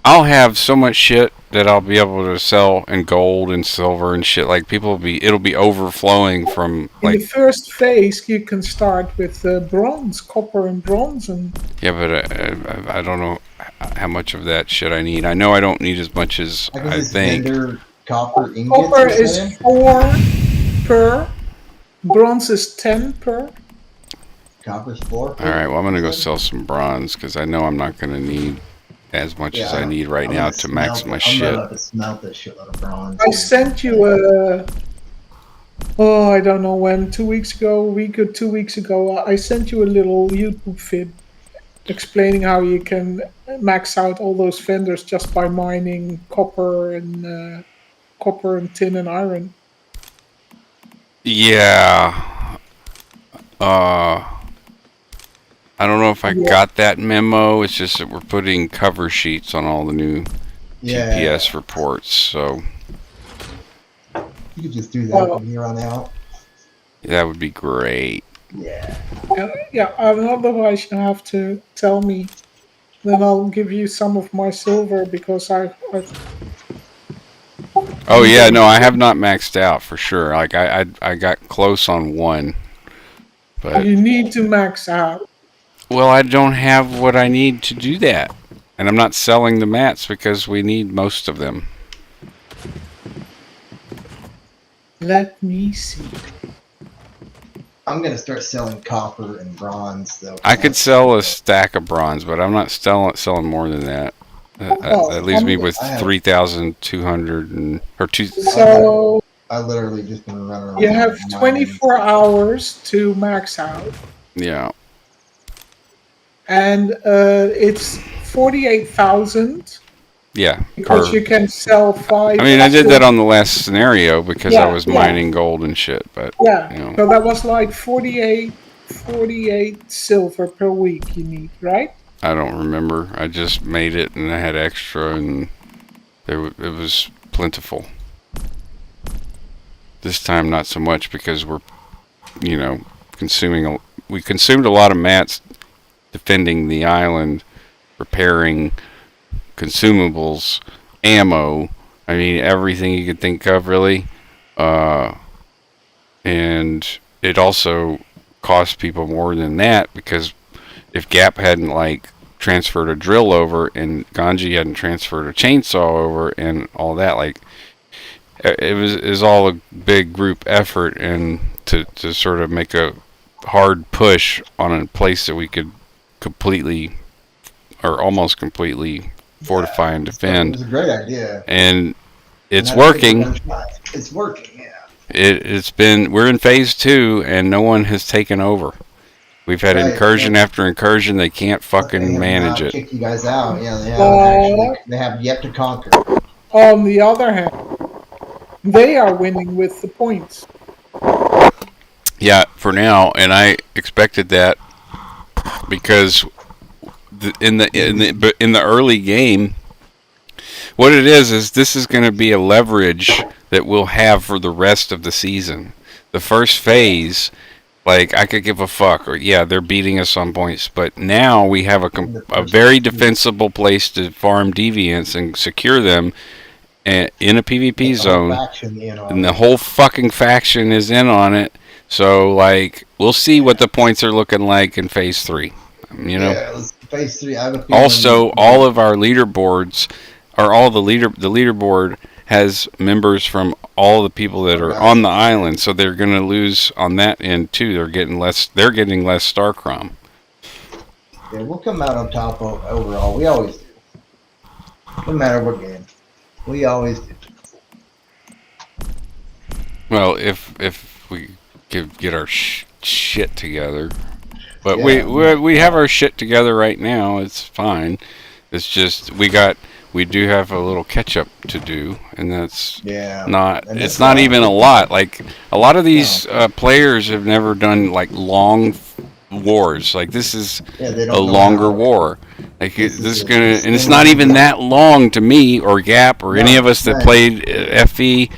I'll have so much shit that I'll be able to sell in gold and silver and shit. Like it'll be overflowing from In like. the first phase, you can start with bronze, copper, and bronze, and Yeah, but I don't know how much of that shit I need. I know I don't need as much as Like I this think. vendor copper ingots. copper you're is saying? 4 per, bronze is 10 per. Copper's 4. All right, well I'm gonna go sell some bronze because I know I'm not gonna need as much as I need right now to max my shit. I'm about to smelt this shitload of bronze. I sent you I don't know when, 2 weeks ago, a week or 2 weeks ago, I sent you a little YouTube vid explaining how you can max out all those vendors just by mining copper and tin and iron. Yeah. I don't know if I got that memo. It's just that we're putting cover sheets on all the new TPS reports, so You could just do that from here on out. that would be great. Yeah. Yeah, otherwise you have to tell me. Then I'll give you some of my silver because I've Oh yeah, no, I have not maxed out for sure. Like I got close on one, but you need to max out. well, I don't have what I need to do that, and I'm not selling the mats because we need most of them. Let me see. I'm gonna start selling copper and bronze though. I could sell a stack of bronze, but I'm not selling more than that. That leaves me with 3,200 or 2. So I literally just been running around. you have 24 hours to max out, Yeah. and it's 48,000 Yeah. because you can sell 5. I mean, I did that on the last scenario because I was Yeah. mining gold and shit, but Yeah, you know. so that was like 48 silver per week you need, right? I don't remember. I just made it and I had extra and it was plentiful. This time not so much because we're, we consumed a lot of mats defending the island, repairing consumables, ammo. I mean, everything you could think of really. And it also cost people more than that because if Gap hadn't transferred a drill over, and Ganji hadn't transferred a chainsaw over, and all that. Like, it was all a big group effort, and to sort of make a hard push on a place that we could completely, or almost completely, fortify and defend. It was a great idea. And it's working. It's working, yeah. It's been, we're in phase 2, and no one has taken over. We've had incursion after incursion. They can't fucking manage it. Kick you guys out. Yeah, they have yet to conquer. On the other hand, they are winning with the points. Yeah, for now, and I expected that because in the early game, what it is this is going to be a leverage that we'll have for the rest of the season. The first phase, like, I could give a fuck, or yeah, they're beating us on points, but now we have a very defensible place to farm deviants and secure them in a PvP zone, and the whole fucking faction is in on it. So, like, we'll see what the points are looking like in phase 3. You know. Yeah, phase 3. Also, all of our leaderboards, or all the leaderboard has members from all the people that are on the island, so they're going to lose on that end too. They're getting less Starcrom. Yeah, we'll come out on top overall. We always do. No matter what game, we always do. Well, if we get our shit together, but we have our shit together right now. It's fine. It's just we do have a little catch up to do, and that's it's not even a lot. Like, a lot of these players have never done like long wars. Like, this is a longer war. Like, this is gonna, and it's not even that long to me or Gap or any of us that played FE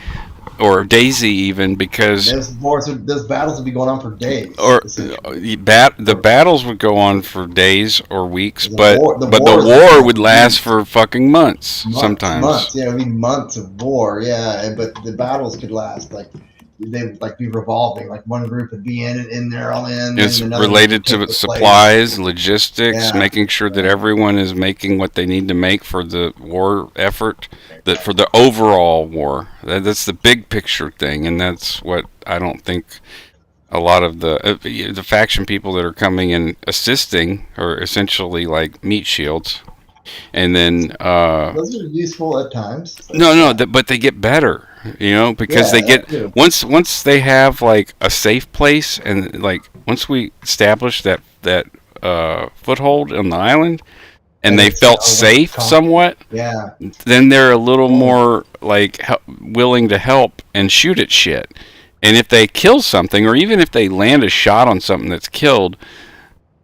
or Daisy even, because those battles would be going on for days. Or the battles would go on for days or weeks, but the war would last for fucking months sometimes. Months, yeah, it'd be months of war, yeah. But the battles could last they'd be revolving. Like, one group would be in there all in. It's related to supplies, logistics, making sure that everyone is making what they need to make for the war effort, for the overall war. That's the big picture thing, and that's what I don't think a lot of the faction people that are coming and assisting are essentially like meat shields. And then those are useful at times. But they get better. You know, because they get once they have like a safe place, and like once we establish that foothold on the island, and they felt safe somewhat, then they're a little more like willing to help and shoot at shit. And if they kill something, or even if they land a shot on something that's killed,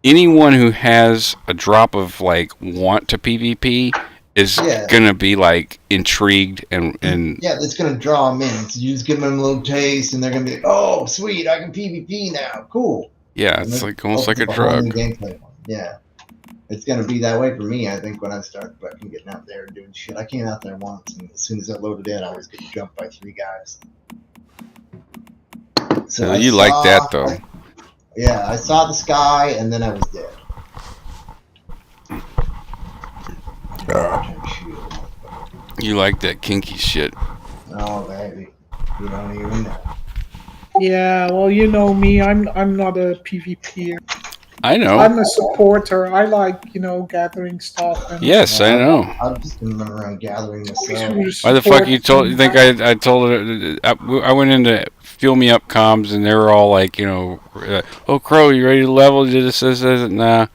anyone who has a drop of like want to PvP is gonna be like intrigued and it's gonna draw them in. So you just give them a little taste, and they're gonna be, oh sweet, I can PvP now, cool. Yeah, it's like almost like a drug. Gameplay. Yeah, it's gonna be that way for me. I think when I start fucking getting out there and doing shit. I came out there once, and as soon as I loaded in, I was getting jumped by 3 guys. So you like that though? Yeah, I saw the sky, and then I was dead. You like that kinky shit? Oh, baby, you don't even know. Yeah, well, you know me. I'm not a PvPer. I know. I'm a supporter. I like, gathering stuff. And yes, I know. I've just been running around gathering myself. Why the fuck you think I told it? I went into Fuel Me Up comms, and they were all like, oh, Crow, you ready to level? You this, nah.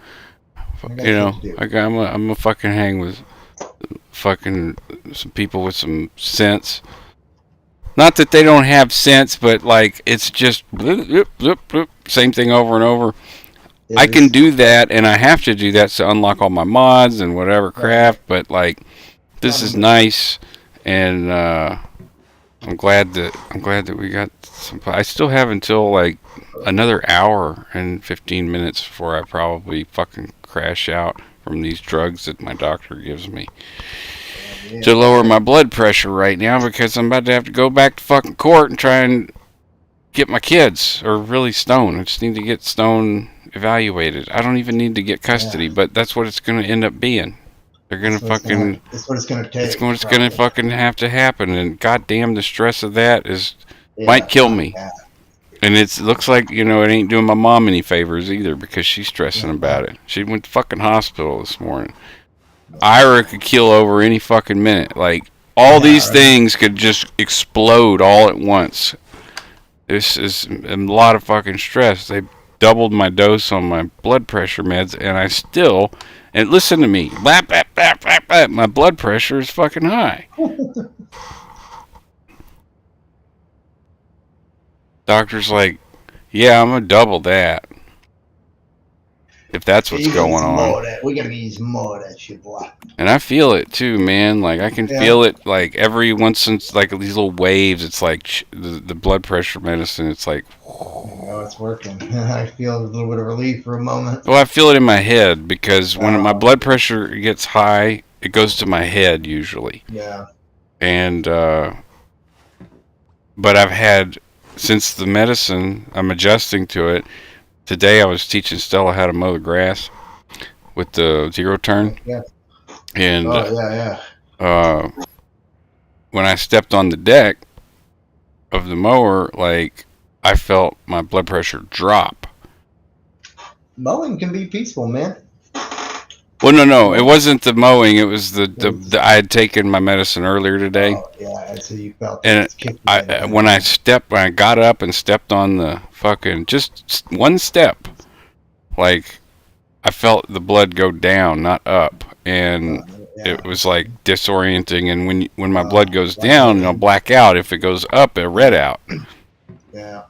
I'm gonna fucking hang with fucking some people with some sense. Not that they don't have sense, but like, it's just same thing over and over. I can do that, and I have to do that to unlock all my mods and whatever craft. But like, this is nice, and I'm glad that we got some. I still have until like another hour and 15 minutes before I probably fucking crash out from these drugs that my doctor gives me to lower my blood pressure right now, because I'm about to have to go back to fucking court and try and get my kids, or really Stone. I just need to get Stone evaluated. I don't even need to get custody, but that's what it's going to end up being. They're going to fucking... That's what it's going to take. It's going to fucking have to happen, and goddamn, the stress of that might kill me. Yeah. And it looks like, it ain't doing my mom any favors either, because she's stressing about it. She went to fucking hospital this morning. Ira could keel over any fucking minute. Like, all these things could just explode all at once. This is a lot of fucking stress. They doubled my dose on my blood pressure meds, and I still... And listen to me. Bap, bap, bap, bap, bap. My blood pressure is fucking high. Doctor's like, yeah, I'm going to double that. If that's what's going on. We got to use more of that shit, boy. And I feel it too, man. Like, I can feel it, like, every once in, like, these little waves. It's like the blood pressure medicine. It's like... Oh, it's working. I feel a little bit of relief for a moment. Well, I feel it in my head, because when my blood pressure gets high, it goes to my head, usually. Yeah. And, but I've had... Since the medicine, I'm adjusting to it. Today I was teaching Stella how to mow the grass with the zero turn. Yeah. And when I stepped on the deck of the mower, like, I felt my blood pressure drop. Mowing can be peaceful, man. Well, no, it wasn't the mowing. It was the I had taken my medicine earlier today. Oh, yeah, so you felt and when I got up and stepped on the fucking, just one step, like, I felt the blood go down, not up, and it was like disorienting. And when my blood goes down, I'll black out. If it goes up, it red out. Yeah.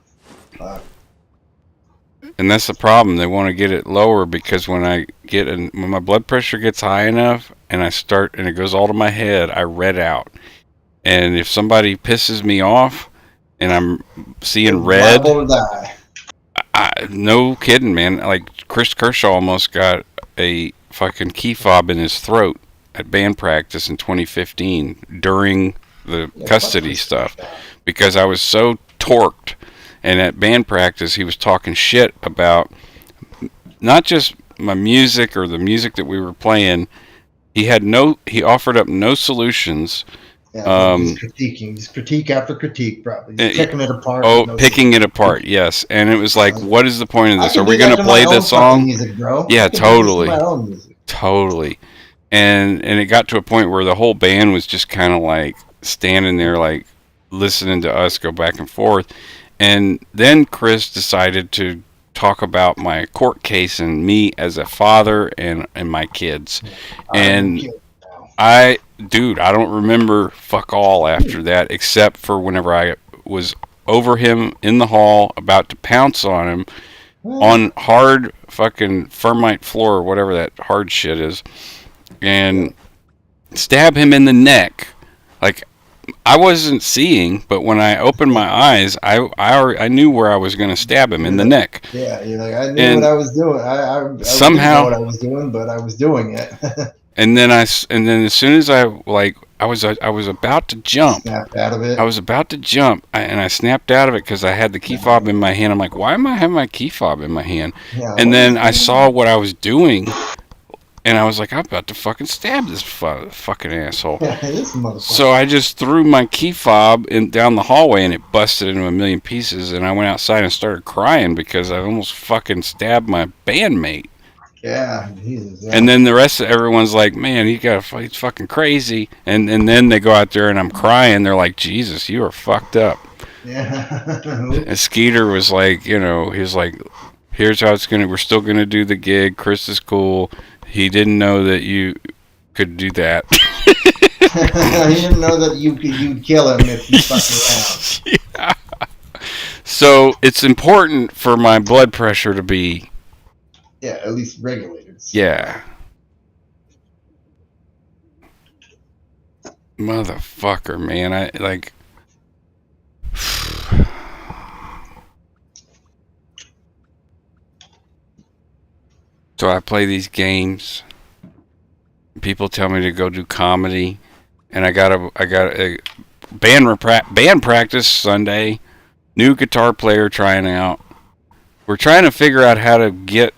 And that's the problem. They want to get it lower, because when my blood pressure gets high enough and it goes all to my head, I red out. And if somebody pisses me off and I'm seeing red, no kidding, man. Like, Chris Kershaw almost got a fucking key fob in his throat at band practice in 2015 during the custody stuff, because I was so torqued. And at band practice, he was talking shit about not just my music or the music that we were playing. He offered up no solutions. Yeah, he's critiquing, just critique after critique, probably picking it apart. Picking it apart, yes. And it was like, what is the point of this? Are we going to play this song? Music, bro. Yeah, totally. And it got to a point where the whole band was just kind of like standing there, like listening to us go back and forth. And then Chris decided to talk about my court case and me as a father and my kids. And I don't remember fuck all after that, except for whenever I was over him in the hall about to pounce on him on hard fucking Thermite floor or whatever that hard shit is, and stab him in the neck. Like, I wasn't seeing, but when I opened my eyes, I knew where I was going to stab him in the neck. Yeah, you're like, I knew what I was doing. I somehow didn't know what I was doing, but I was doing it. and then as soon as I was about to jump. Snapped out of it. I was about to jump, and I snapped out of it because I had the key fob in my hand. I'm like, why am I having my key fob in my hand? Yeah, and then I saw what I was doing. And I was like, I'm about to fucking stab this fucking asshole. This motherfucker. So I just threw my key fob down the hallway, and it busted into a million pieces. And I went outside and started crying because I almost fucking stabbed my bandmate. Yeah, Jesus. Yeah. And then the rest of everyone's like, man, he's fucking crazy. And then they go out there, and I'm crying. They're like, Jesus, you are fucked up. Yeah. And Skeeter was like, he was like, here's how we're still gonna do the gig. Chris is cool. He didn't know that you could do that. He didn't know that you'd kill him if you fucked around. Yeah. So it's important for my blood pressure to be... Yeah, at least regulated. Yeah. Motherfucker, man. I, like... So I play these games. People tell me to go do comedy, and I got a band practice Sunday. New guitar player trying out. we're trying to figure out how to get.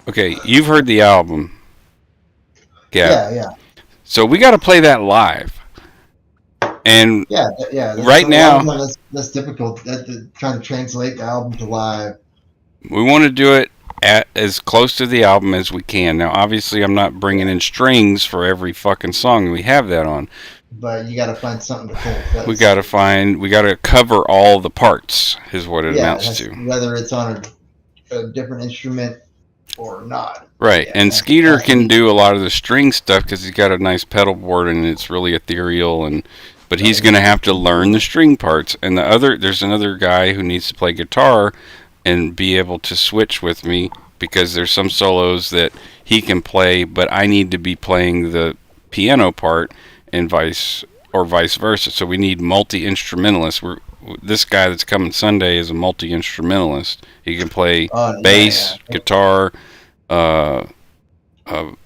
Okay, you've heard the album. Yeah. So we got to play that live. And Yeah. right now, that's difficult. Trying to translate the album to live. we want to do it at as close to the album as we can. Now, obviously, I'm not bringing in strings for every fucking song. We have that on. But you got to find something to pull. We got to cover all the parts, is what it amounts to. Whether it's on a different instrument or not. Right, Yeah, and Skeeter can do a lot of the string stuff because he's got a nice pedal board and it's really ethereal. But he's going to have to learn the string parts. And there's another guy who needs to play guitar and be able to switch with me because there's some solos that he can play, but I need to be playing the piano part and vice versa. So we need multi-instrumentalists. This guy that's coming Sunday is a multi-instrumentalist. He can play bass, guitar,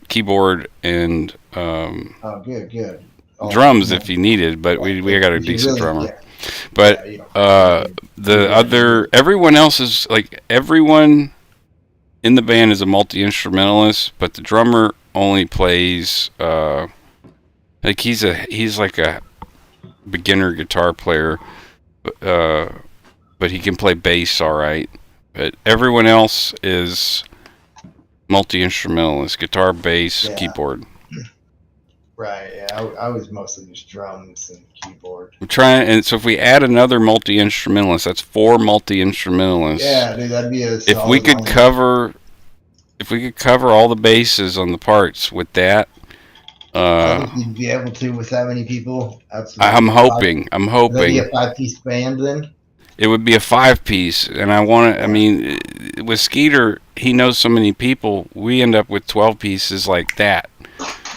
keyboard, and good. Drums if you needed, but we got a decent drummer. Yeah. But everyone else is like everyone in the band is a multi-instrumentalist, but the drummer only plays like he's like a beginner guitar player, but he can play bass all right. But everyone else is multi-instrumentalist: guitar, bass, keyboard. Right. Yeah, I was mostly just drums and keyboard. We're trying, and so if we add another multi-instrumentalist, that's 4 multi-instrumentalists. Yeah, dude, that'd be a. If we could cover all the bases on the parts with that. I think you'd be able to with that many people. Absolutely. I'm hoping. Would that be a 5-piece band then? It would be a 5-piece, and I want to. I mean, with Skeeter, he knows so many people. We end up with 12 pieces like that.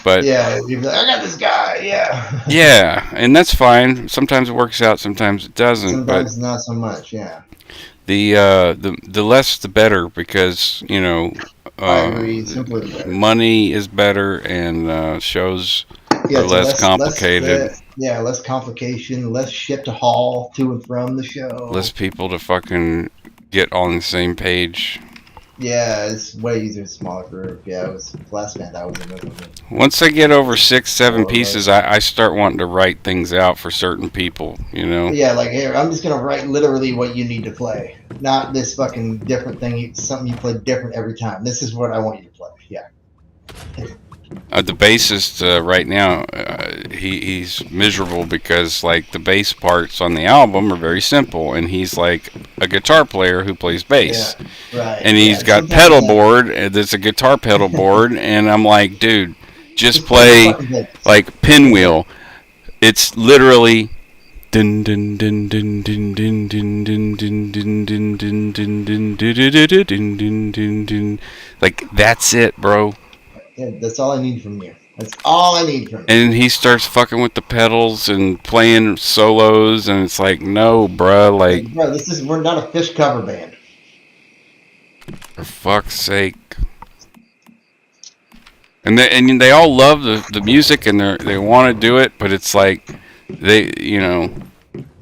But yeah, you'd be like, I got this guy. Yeah. Yeah, and that's fine. Sometimes it works out. Sometimes it doesn't. Sometimes not so much. Yeah. The less the better because I agree. Simply better. Money is better and shows are less complicated. Less complication, less shit to haul to and from the show. Less people to fucking get on the same page. Yeah, it's way easier, smaller group. Yeah, it was the last band I was in with. Once I get over 6-7 pieces, I start wanting to write things out for certain people, Yeah, like, here, I'm just going to write literally what you need to play. Not this fucking different thing, something you play different every time. This is what I want you to play. Yeah. The bassist right now, he's miserable because like the bass parts on the album are very simple, and he's like a guitar player who plays bass. Yeah, right. And he's got pedal board. That's a guitar pedal board, and I'm like, dude, just play like Pinwheel. It's literally dun dun dun dun dun dun dun dun dun dun dun dun dun dun dun dun. Like that's it, bro. Yeah, that's all I need from you. That's all I need from you. And he starts fucking with the pedals and playing solos, and it's like, no, bruh, like... Bro, we're not a Fish cover band. For fuck's sake. And they all love the music, and they want to do it, but it's like, Different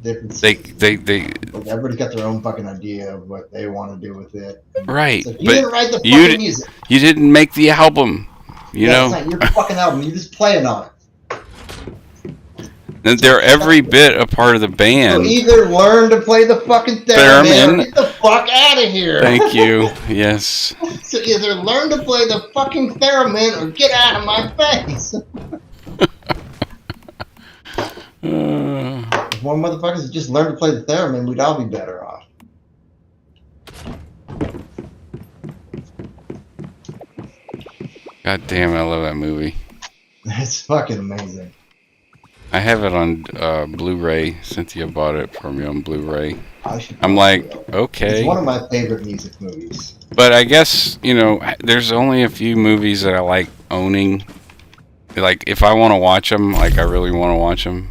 they everybody's got their own fucking idea of what they want to do with it. Right. Like, you didn't write the fucking music. You didn't make the album. You know? It's not your fucking album. You're just playing on it. And they're every bit a part of the band. So either learn to play the fucking theremin or get the fuck out of here. Thank you. Yes. So either learn to play the fucking theremin or get out of my face. If more motherfuckers had just learned to play the theremin, we'd all be better off. God damn it, I love that movie. It's fucking amazing. I have it on Blu-ray. Cynthia bought it for me on Blu-ray. I'm like, okay. It's one of my favorite music movies. But I guess, there's only a few movies that I like owning. Like, if I want to watch them, like, I really want to watch them.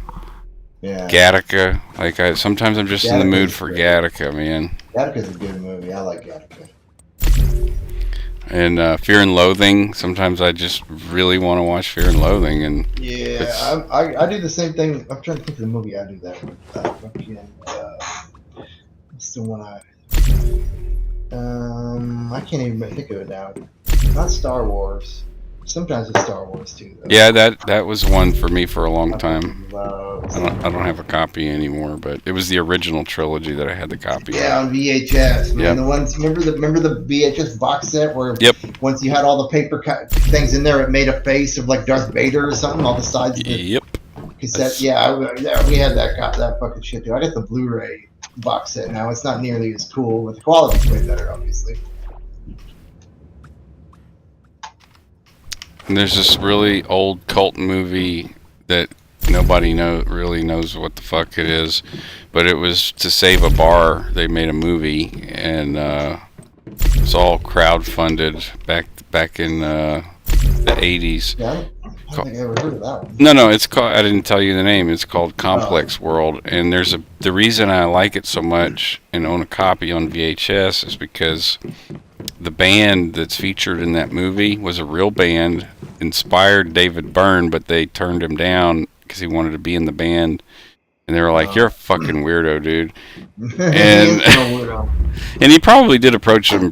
Yeah. Gattaca. Like, sometimes I'm just in the mood for Gattaca, man. Gattaca's a good movie. I like Gattaca. And Fear and Loathing. Sometimes I just really want to watch Fear and Loathing, and yeah, I do the same thing. I'm trying to think of the movie I do that with. What's the one I can't even think of it now. Not Star Wars. Sometimes it's Star Wars too, though. Yeah, that was one for me for a long I time. fucking love I Star don't have a copy anymore, but it was the original trilogy that I had the copy. Yeah, on VHS, man. Yep. The ones remember the VHS box set where Yep. once you had all the paper things in there, it made a face of like Darth Vader or something. All the sides of the Yep. cassette. Yeah, we had that fucking shit too. I got the Blu-ray box set now. It's not nearly as cool, but the quality's way better, obviously. And there's this really old cult movie that nobody really knows what the fuck it is, but it was to save a bar. They made a movie, and it's all crowdfunded back in the 80s. Yeah, I don't think I ever heard of that one. No, it's called. I didn't tell you the name. It's called Complex World, and the reason I like it so much and own a copy on VHS is because the band that's featured in that movie was a real band, inspired David Byrne, but they turned him down because he wanted to be in the band, and they were like, "You're a fucking weirdo, dude." And and he probably did approach them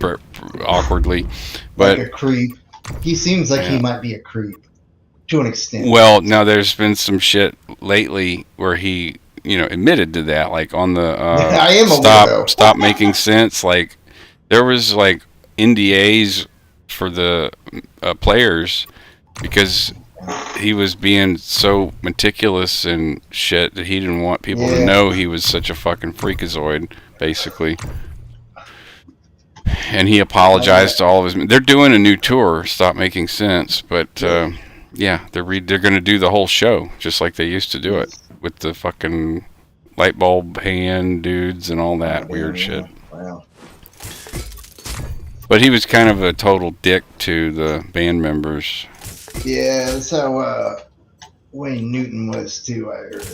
awkwardly, but like a creep. He seems like he might be a creep to an extent. Well, now there's been some shit lately where he, admitted to that, like on the I am a weirdo. Stop Making Sense. Like there was like NDAs for the players because he was being so meticulous and shit that he didn't want people to know he was such a fucking freakazoid, basically. And he apologized to all of his. They're doing a new tour, Stop Making Sense, but they're going to do the whole show just like they used to do it with the fucking light bulb hand dudes and all that weird shit. Wow. But he was kind of a total dick to the band members. Yeah, that's how Wayne Newton was too. I heard.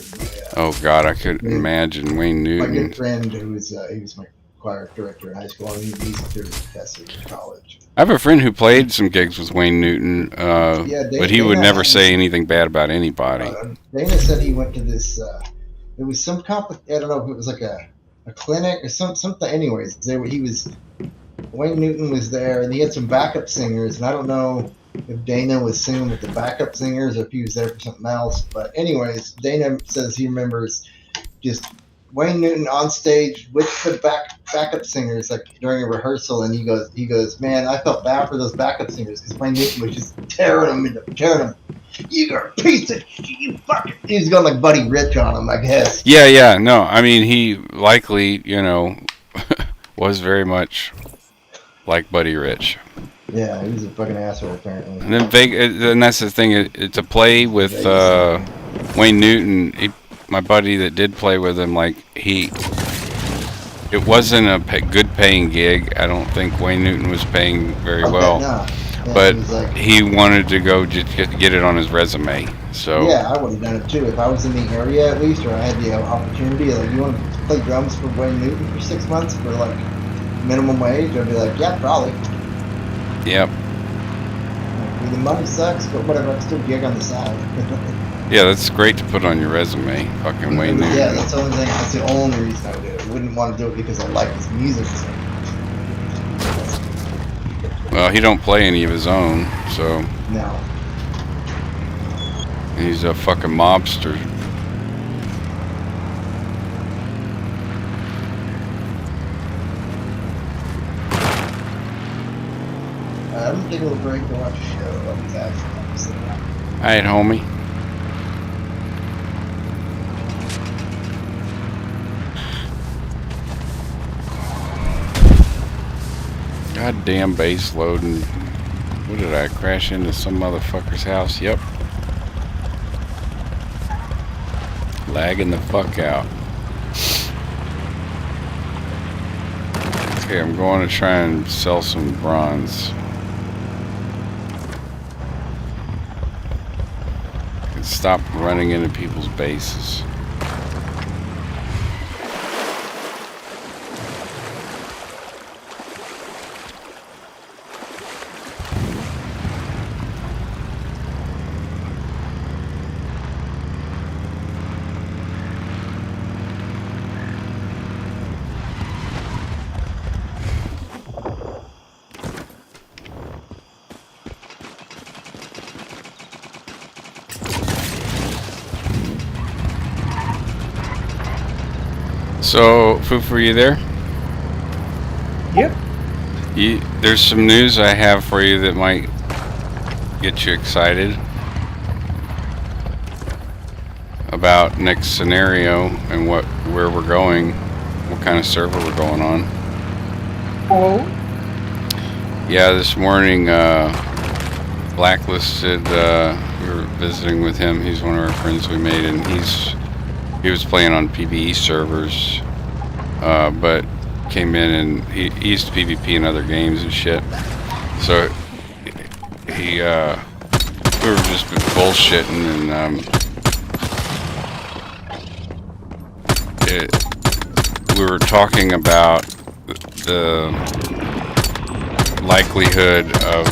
Oh God, I could imagine Wayne Newton. My good friend, he was my choir director in high school, and he's a theater professor in college. I have a friend who played some gigs with Wayne Newton, but he would never say anything bad about anybody. Dana said he went to this. It was some I don't know if it was like a clinic or something. Anyways, Wayne Newton was there, and he had some backup singers, and I don't know if Dana was singing with the backup singers or if he was there for something else. But anyways, Dana says he remembers just Wayne Newton on stage with the backup singers, like during a rehearsal, and he goes, man, I felt bad for those backup singers because Wayne Newton was just tearing them. You're a piece of shit, you fucking. He was going like Buddy Rich on him, I guess. Yeah. No, I mean he likely, was very much like Buddy Rich. Yeah, he was a fucking asshole apparently. And then and that's the thing. To play with Wayne Newton, my buddy that did play with him, it wasn't a good paying gig. I don't think Wayne Newton was paying very well, but he wanted to go just get it on his resume. So yeah, I would have done it too if I was in the area at least, or I had the opportunity. Like, you want to play drums for Wayne Newton for 6 months for like minimum wage? I'd be like, yeah, probably. Yep. The money sucks, but whatever. I can still gig on the side. Yeah, that's great to put on your resume, fucking Wayne Newton. Yeah, that's the only thing. That's the only reason I would do it. I wouldn't want to do it because I like his music. Well, he don't play any of his own, so. No. He's a fucking mobster. I'm gonna take a little break to watch a show. I'll be back. Alright, homie. Goddamn base loading. What did I crash into some motherfucker's house? Yep. Lagging the fuck out. Okay, I'm going to try and sell some bronze. And stop running into people's bases. So, Foof, are you there? Yep. There's some news I have for you that might get you excited about next scenario and where we're going, what kind of server we're going on. Oh. Yeah, this morning, Blacklisted, we were visiting with him. He's one of our friends we made, and he was playing on PvE servers, but came in and he used to PvP in other games and shit. So we were just bullshitting, and we were talking about the likelihood of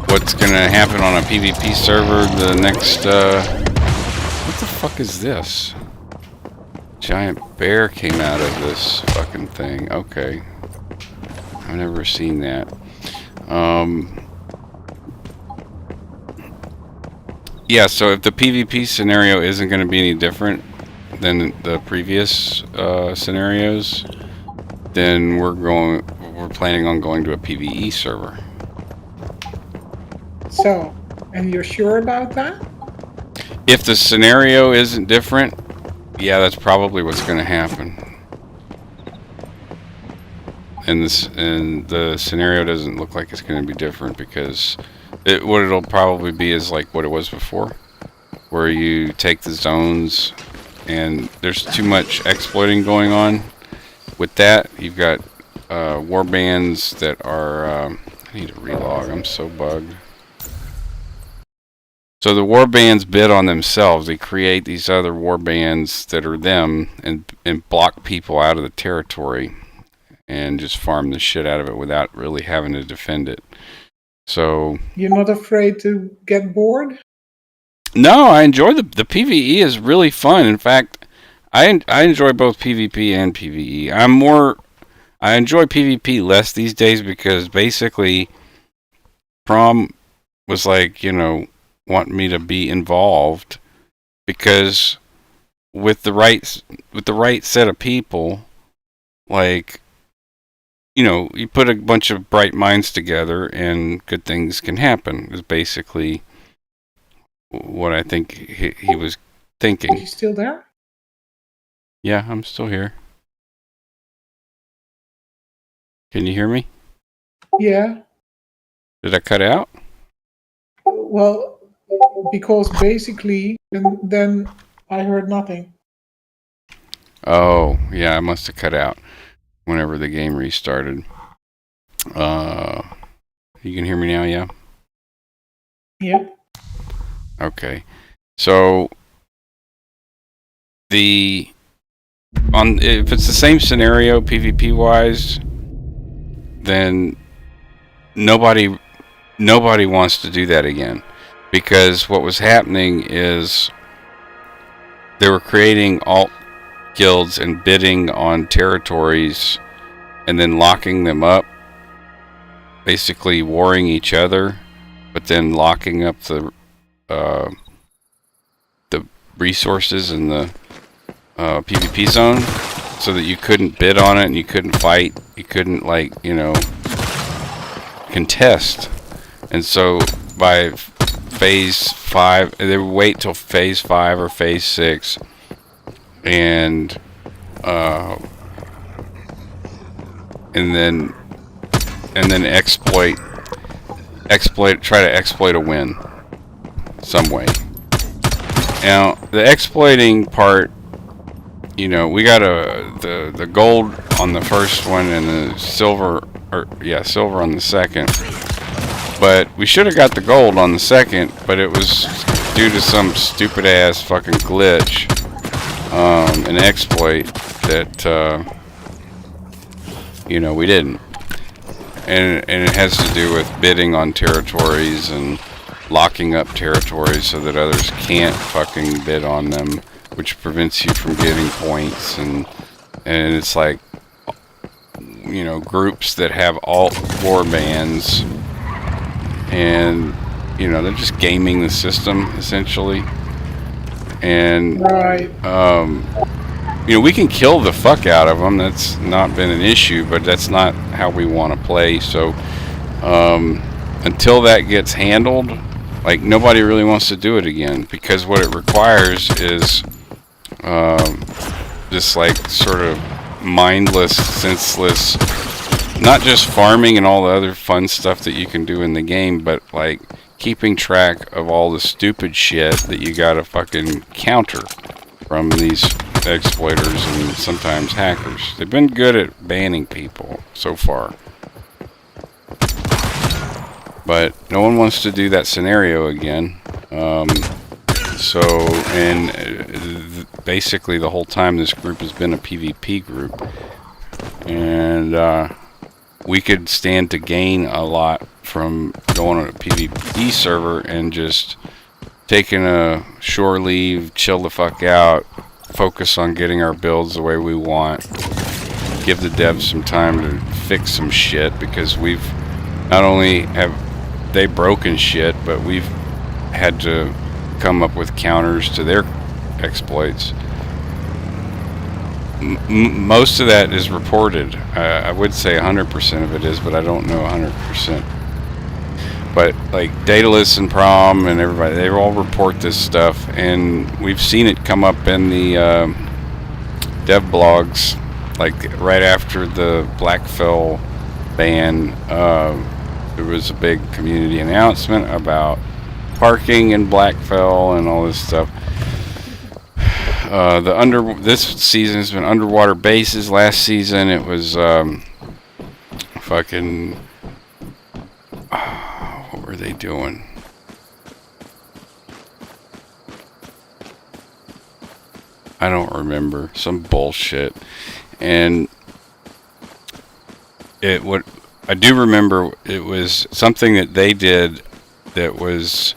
what's gonna happen on a PvP server the next, what the fuck is this? Giant bear came out of this fucking thing. Okay. I've never seen that. Yeah, so if the PvP scenario isn't gonna be any different than the previous scenarios, then we're planning on going to a PvE server. So, and you're sure about that? If the scenario isn't different, yeah, that's probably what's going to happen. And the scenario doesn't look like it's going to be different, because what it'll probably be is like what it was before, where you take the zones, and there's too much exploiting going on with that. You've got war bands that are... I need to relog. I'm so bugged. So the war bands bid on themselves. They create these other war bands that are them, and block people out of the territory and just farm the shit out of it without really having to defend it. So you're not afraid to get bored? No, I enjoy the PvE is really fun. In fact, I enjoy both PvP and PvE. I enjoy PvP less these days, because basically Prom was like, wanting me to be involved, because with the right set of people, like, you put a bunch of bright minds together and good things can happen, is basically what I think he was thinking. Are you still there? Yeah, I'm still here. Can you hear me? Yeah. Did I cut out? Well, because basically, then I heard nothing. Oh, yeah, I must have cut out whenever the game restarted. You can hear me now, yeah? Yeah. Okay. So if it's the same scenario PvP wise, then nobody wants to do that again, because what was happening is they were creating alt guilds and bidding on territories and then locking them up, basically warring each other, but then locking up the resources in the PvP zone, so that you couldn't bid on it and you couldn't fight, you couldn't contest. And so by phase 5, they would wait till phase 5 or phase 6 and then try to exploit a win some way. Now the exploiting part, we got the gold on the first one and the silver on the second. But we should have got the gold on the second, but it was due to some stupid ass fucking glitch, an exploit that we didn't. And it has to do with bidding on territories and locking up territories so that others can't fucking bid on them, which prevents you from getting points. And it's like, groups that have alt war bands, and they're just gaming the system essentially. And right. we can kill the fuck out of them. That's not been an issue, but that's not how we want to play. So until that gets handled, like, nobody really wants to do it again, because what it requires is this, like, sort of mindless, senseless, not just farming and all the other fun stuff that you can do in the game, but like keeping track of all the stupid shit that you gotta fucking counter from these exploiters and sometimes hackers. They've been good at banning people so far, but no one wants to do that scenario again. Basically the whole time this group has been a PvP group, and we could stand to gain a lot from going on a PvP server and just taking a shore leave, chill the fuck out, focus on getting our builds the way we want, give the devs some time to fix some shit, because we've not only have they broken shit, but we've had to come up with counters to their exploits. Most of that is reported. I would say 100% of it is, but I don't know 100%. But like Daedalus and Prom and everybody, they all report this stuff, and we've seen it come up in the dev blogs, like right after the Blackfell ban. There was a big community announcement about parking in Blackfell and all this stuff. This season has been underwater bases. Last season it was fucking what were they doing? I don't remember. Some bullshit. And what I do remember, it was something that they did that was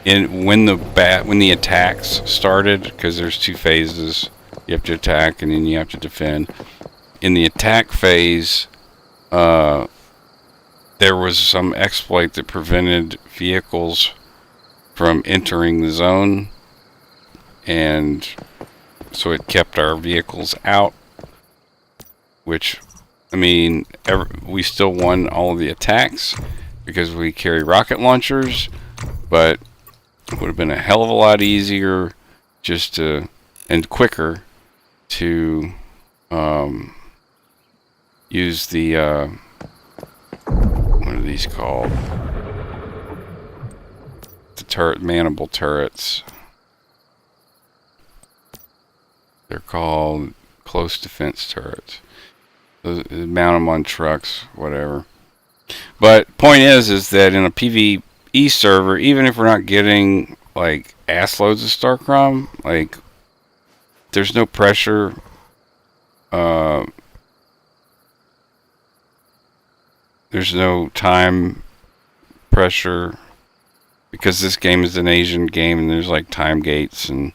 when the attacks started, because there's two phases. You have to attack and then you have to defend. In the attack phase, there was some exploit that prevented vehicles from entering the zone, and so it kept our vehicles out, which, I mean, we still won all of the attacks because we carry rocket launchers, but it would have been a hell of a lot easier and quicker to use the what are these called? The manable turrets. They're called close defense turrets. Mount them on trucks, whatever. But point is that in a PvE server, even if we're not getting like ass loads of StarCrom, like, there's no pressure. There's no time pressure, because this game is an Asian game and there's like time gates, and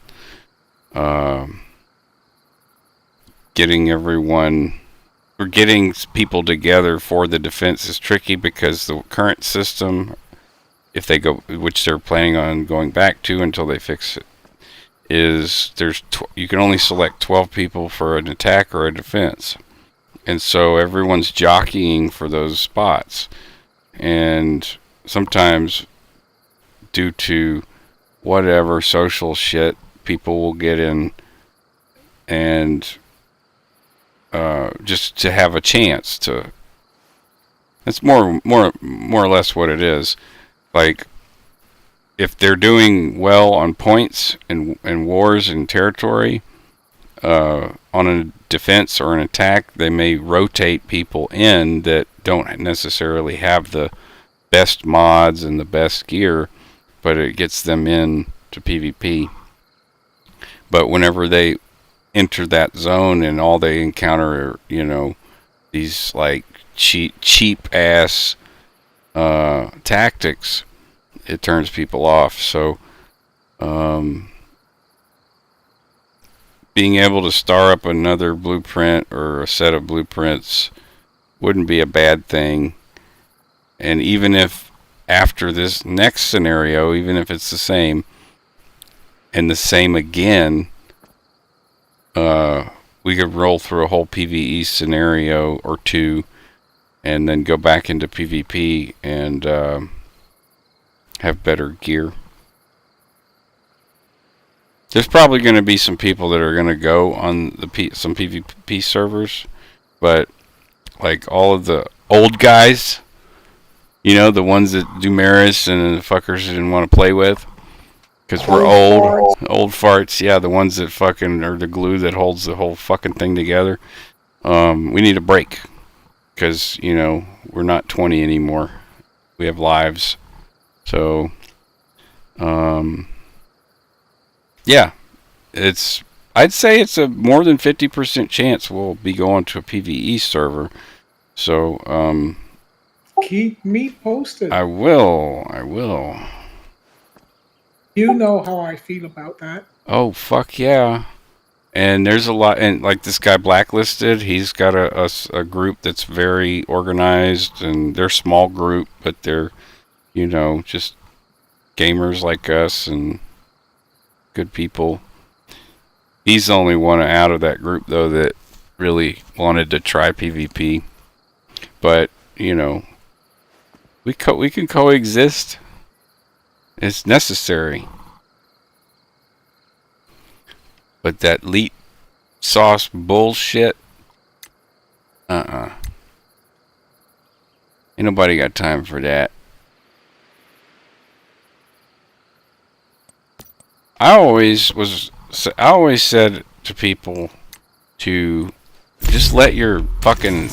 getting people together for the defense is tricky, because the current system, if they go, which they're planning on going back to until they fix it, is you can only select 12 people for an attack or a defense, and so everyone's jockeying for those spots, and sometimes due to whatever social shit, people will get in and just to have a chance to. That's more or less what it is. Like, if they're doing well on points and wars and territory, on a defense or an attack, they may rotate people in that don't necessarily have the best mods and the best gear, but it gets them in to PvP. But whenever they enter that zone and all they encounter are, these like cheap ass tactics, it turns people off. So being able to star up another blueprint or a set of blueprints wouldn't be a bad thing. And even if after this next scenario, even if it's the same and the same again, we could roll through a whole PvE scenario or two, and then go back into PvP and have better gear. There's probably going to be some people that are going to go on some PvP servers, but like all of the old guys, you know, the ones that do Maris and the fuckers didn't want to play with, because we're old farts. Yeah, the ones that fucking are the glue that holds the whole fucking thing together. We need a break, because, you know, we're not 20 anymore. We have lives. So, yeah, I'd say it's a more than 50% chance we'll be going to a PvE server. So, keep me posted. I will. You know how I feel about that. Oh, fuck yeah. And there's a lot, and like this guy Blacklisted, he's got a group that's very organized, and they're a small group, but they're, you know, just gamers like us and good people. He's the only one out of that group, though, that really wanted to try PvP. But, you know, we can coexist. It's necessary. But that leet sauce bullshit, ain't nobody got time for that. I always said to people to just let your fucking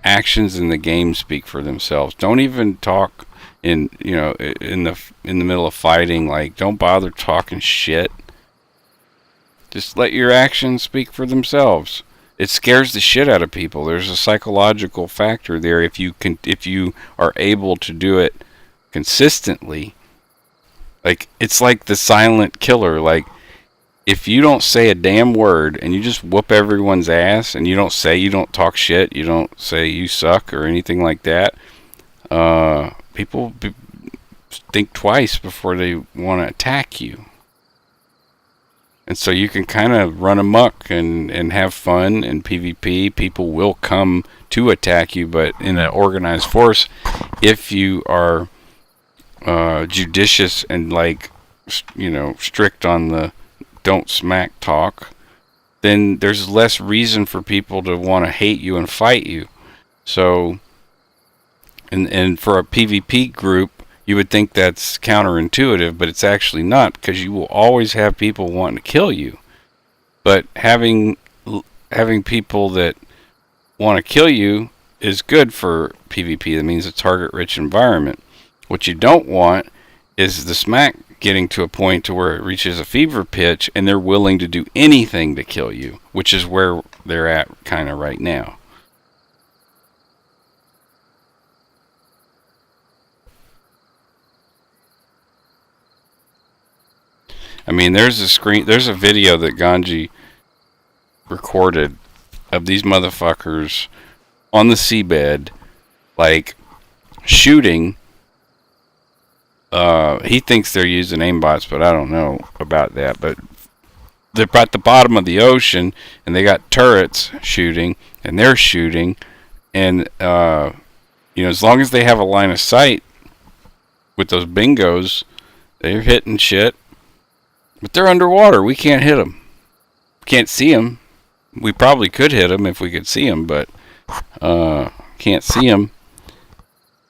actions in the game speak for themselves. Don't even talk in the middle of fighting. Like, don't bother talking shit. Just let your actions speak for themselves. It scares the shit out of people. There's a psychological factor there. If you are able to do it consistently, like, it's like the silent killer. Like, if you don't say a damn word and you just whoop everyone's ass, and you don't talk shit, you don't say you suck or anything like that, people think twice before they want to attack you. And so you can kind of run amok and have fun in PvP. People will come to attack you, but in an organized force, if you are judicious and, like, you know, strict on the don't smack talk, then there's less reason for people to want to hate you and fight you. So, and for a PvP group, you would think that's counterintuitive, but it's actually not, because you will always have people wanting to kill you. But having people that want to kill you is good for PvP. That means a target-rich environment. What you don't want is the smack getting to a point to where it reaches a fever pitch, and they're willing to do anything to kill you, which is where they're at kind of right now. I mean, there's a video that Ganji recorded of these motherfuckers on the seabed, like, shooting. He thinks they're using aimbots, but I don't know about that. But they're at the bottom of the ocean, and they got turrets shooting, and they're shooting, and you know, as long as they have a line of sight with those bingos, they're hitting shit. But they're underwater. We can't hit them. Can't see them. We probably could hit them if we could see them, but can't see them.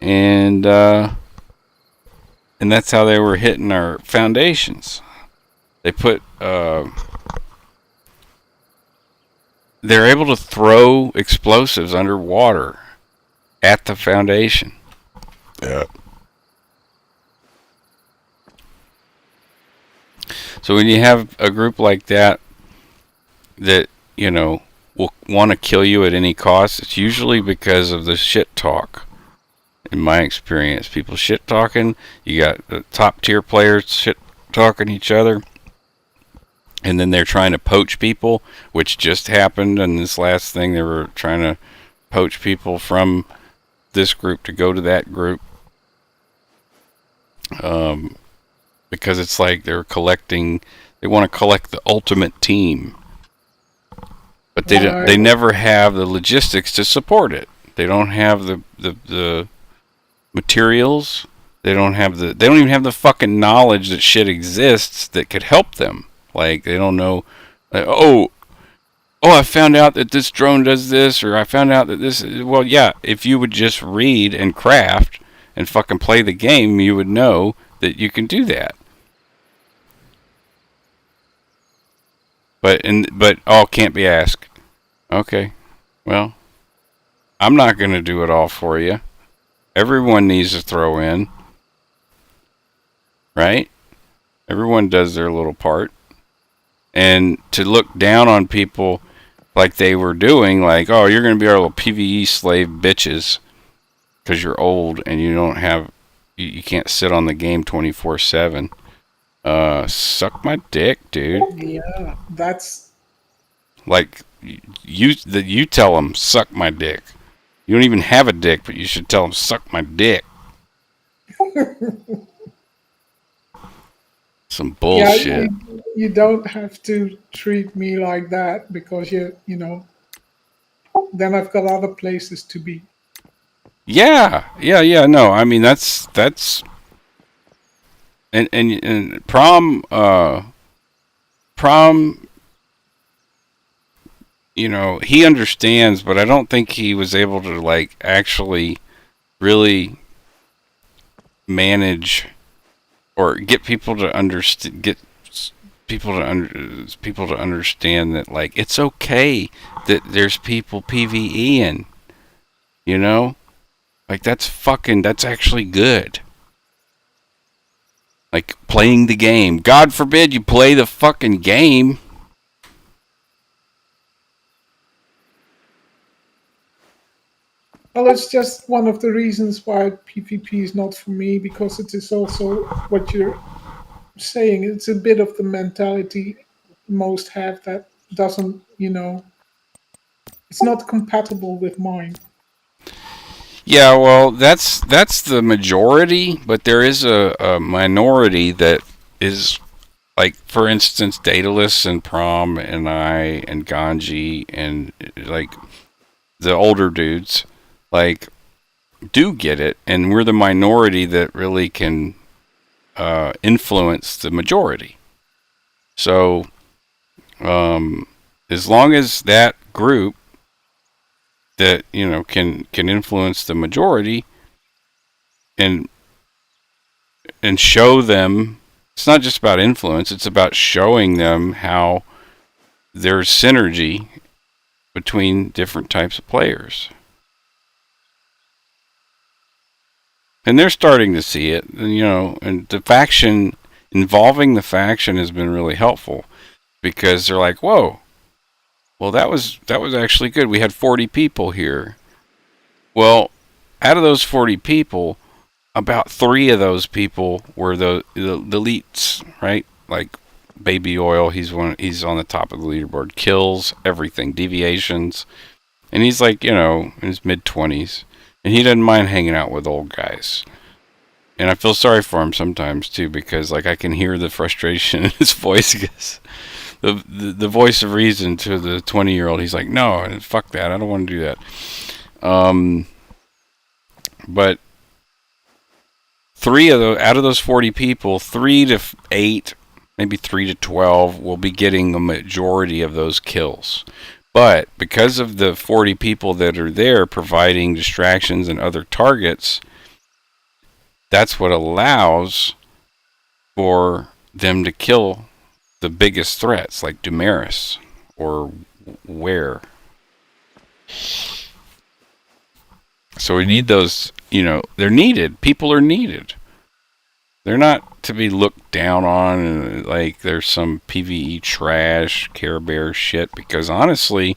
And that's how they were hitting our foundations. They put they're able to throw explosives underwater at the foundation. Yeah. So when you have a group like that, you know, will want to kill you at any cost, it's usually because of the shit talk. In my experience, people shit talking. You got the top tier players shit talking each other, and then they're trying to poach people, which just happened in this last thing. They were trying to poach people from this group to go to that group. Because it's like they want to collect the ultimate team. but they never have the logistics to support it. They don't have the materials. They don't even have the fucking knowledge that shit exists that could help them. Like, they don't know, like, oh, I found out that this drone does this, or I found out that this. Well, yeah, if you would just read and craft and fucking play the game, you would know that you can do that. But all can't be asked. Okay, well, I'm not going to do it all for you. Everyone needs to throw in, right? Everyone does their little part. And to look down on people like they were doing, like, oh, you're going to be our little PvE slave bitches because you're old and you can't sit on the game 24/7. Suck my dick, dude. Yeah, that's like you tell them suck my dick. You don't even have a dick, but you should tell them suck my dick. Some bullshit. Yeah, you don't have to treat me like that because you know. Then I've got other places to be. Yeah. No, I mean that's and prom, you know, he understands, but I don't think he was able to like actually really manage or get people to understand. People to understand that, like, it's okay that there's people PvEing, you know, like that's actually good. Like playing the game. God forbid you play the fucking game. Well, it's just one of the reasons why PvP is not for me, because it is also what you're saying. It's a bit of the mentality most have that doesn't, you know, it's not compatible with mine. Yeah, well, that's the majority, but there is a minority that is, like, for instance, Daedalus and Prom and I and Ganji and, like, the older dudes, like, do get it, and we're the minority that really can influence the majority. So, as long as that group that, you know, can influence the majority and show them, it's not just about influence, it's about showing them how there's synergy between different types of players. And they're starting to see it, you know, and involving the faction has been really helpful, because they're like, whoa, well, that was actually good. We had 40 people here. Well, out of those 40 people, about 3 of those people were the elites, right? Like Baby Oil, he's on the top of the leaderboard. Kills, everything, deviations. And he's like, you know, in his mid-20s. And he doesn't mind hanging out with old guys. And I feel sorry for him sometimes, too, because, like, I can hear the frustration in his voice. Because the voice of reason to the 20-year-old, he's like, no, fuck that, I don't want to do that. But 3 out of those 40 people, 3 to 8, maybe 3 to 12 will be getting the majority of those kills. But because of the 40 people that are there providing distractions and other targets, that's what allows for them to kill the biggest threats, like Dumaris or Ware. So we need those, you know, they're needed. People are needed. They're not to be looked down on and like there's some PvE trash, Care Bear shit, because honestly,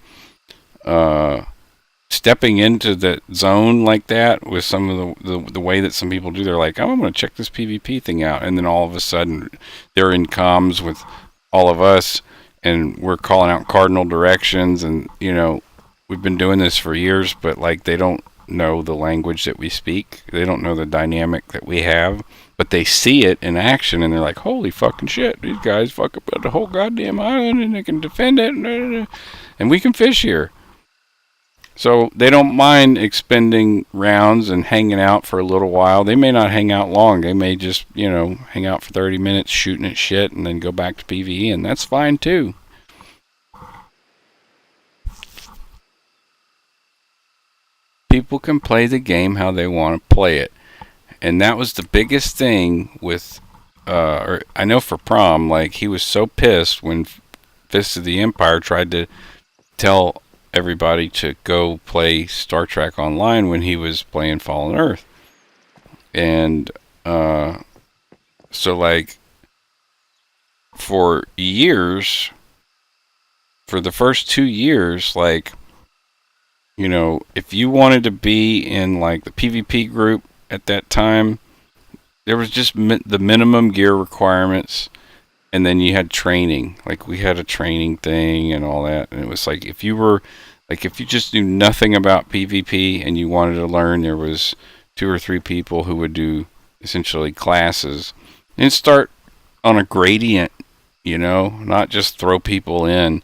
stepping into the zone like that with some of the way that some people do, they're like, oh, I'm going to check this PvP thing out, and then all of a sudden they're in comms with all of us, and we're calling out cardinal directions, and, you know, we've been doing this for years, but, like, they don't know the language that we speak. They don't know the dynamic that we have. but they see it in action and they're like, holy fucking shit, these guys fuck up the whole goddamn island and they can defend it and we can fish here. So they don't mind expending rounds and hanging out for a little while. They may not hang out long. They may just, hang out for 30 minutes shooting at shit and then go back to PvE, and that's fine too. People can play the game how they want to play it. And that was the biggest thing with, I know for Prom, like, he was so pissed when Fist of the Empire tried to tell everybody to go play Star Trek Online when he was playing Fallen Earth. And so, like, for years, for the first 2 years, like, if you wanted to be in, like, the PvP group at that time, there was just the minimum gear requirements, and then you had training. Like, we had a training thing and all that, and it was like, if you just knew nothing about PvP and you wanted to learn, there was 2 or 3 people who would do essentially classes and start on a gradient, not just throw people in.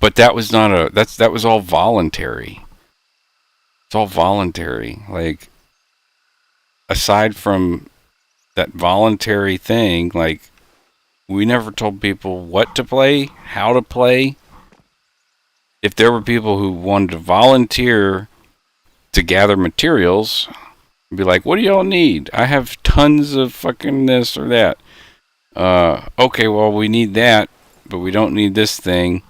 But that was that was all voluntary. It's all voluntary. Like, aside from that voluntary thing, like, we never told people what to play, how to play. If there were people who wanted to volunteer to gather materials, I'd be like, what do y'all need? I have tons of fucking this or that. Okay, well, we need that, but we don't need this thing.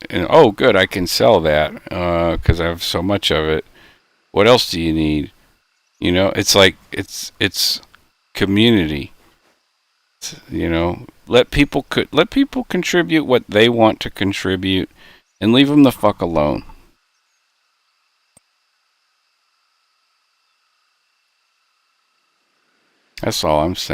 And, oh, good, I can sell that because I have so much of it. What else do you need? It's like, it's community. Let people contribute what they want to contribute and leave them the fuck alone. That's all I'm saying.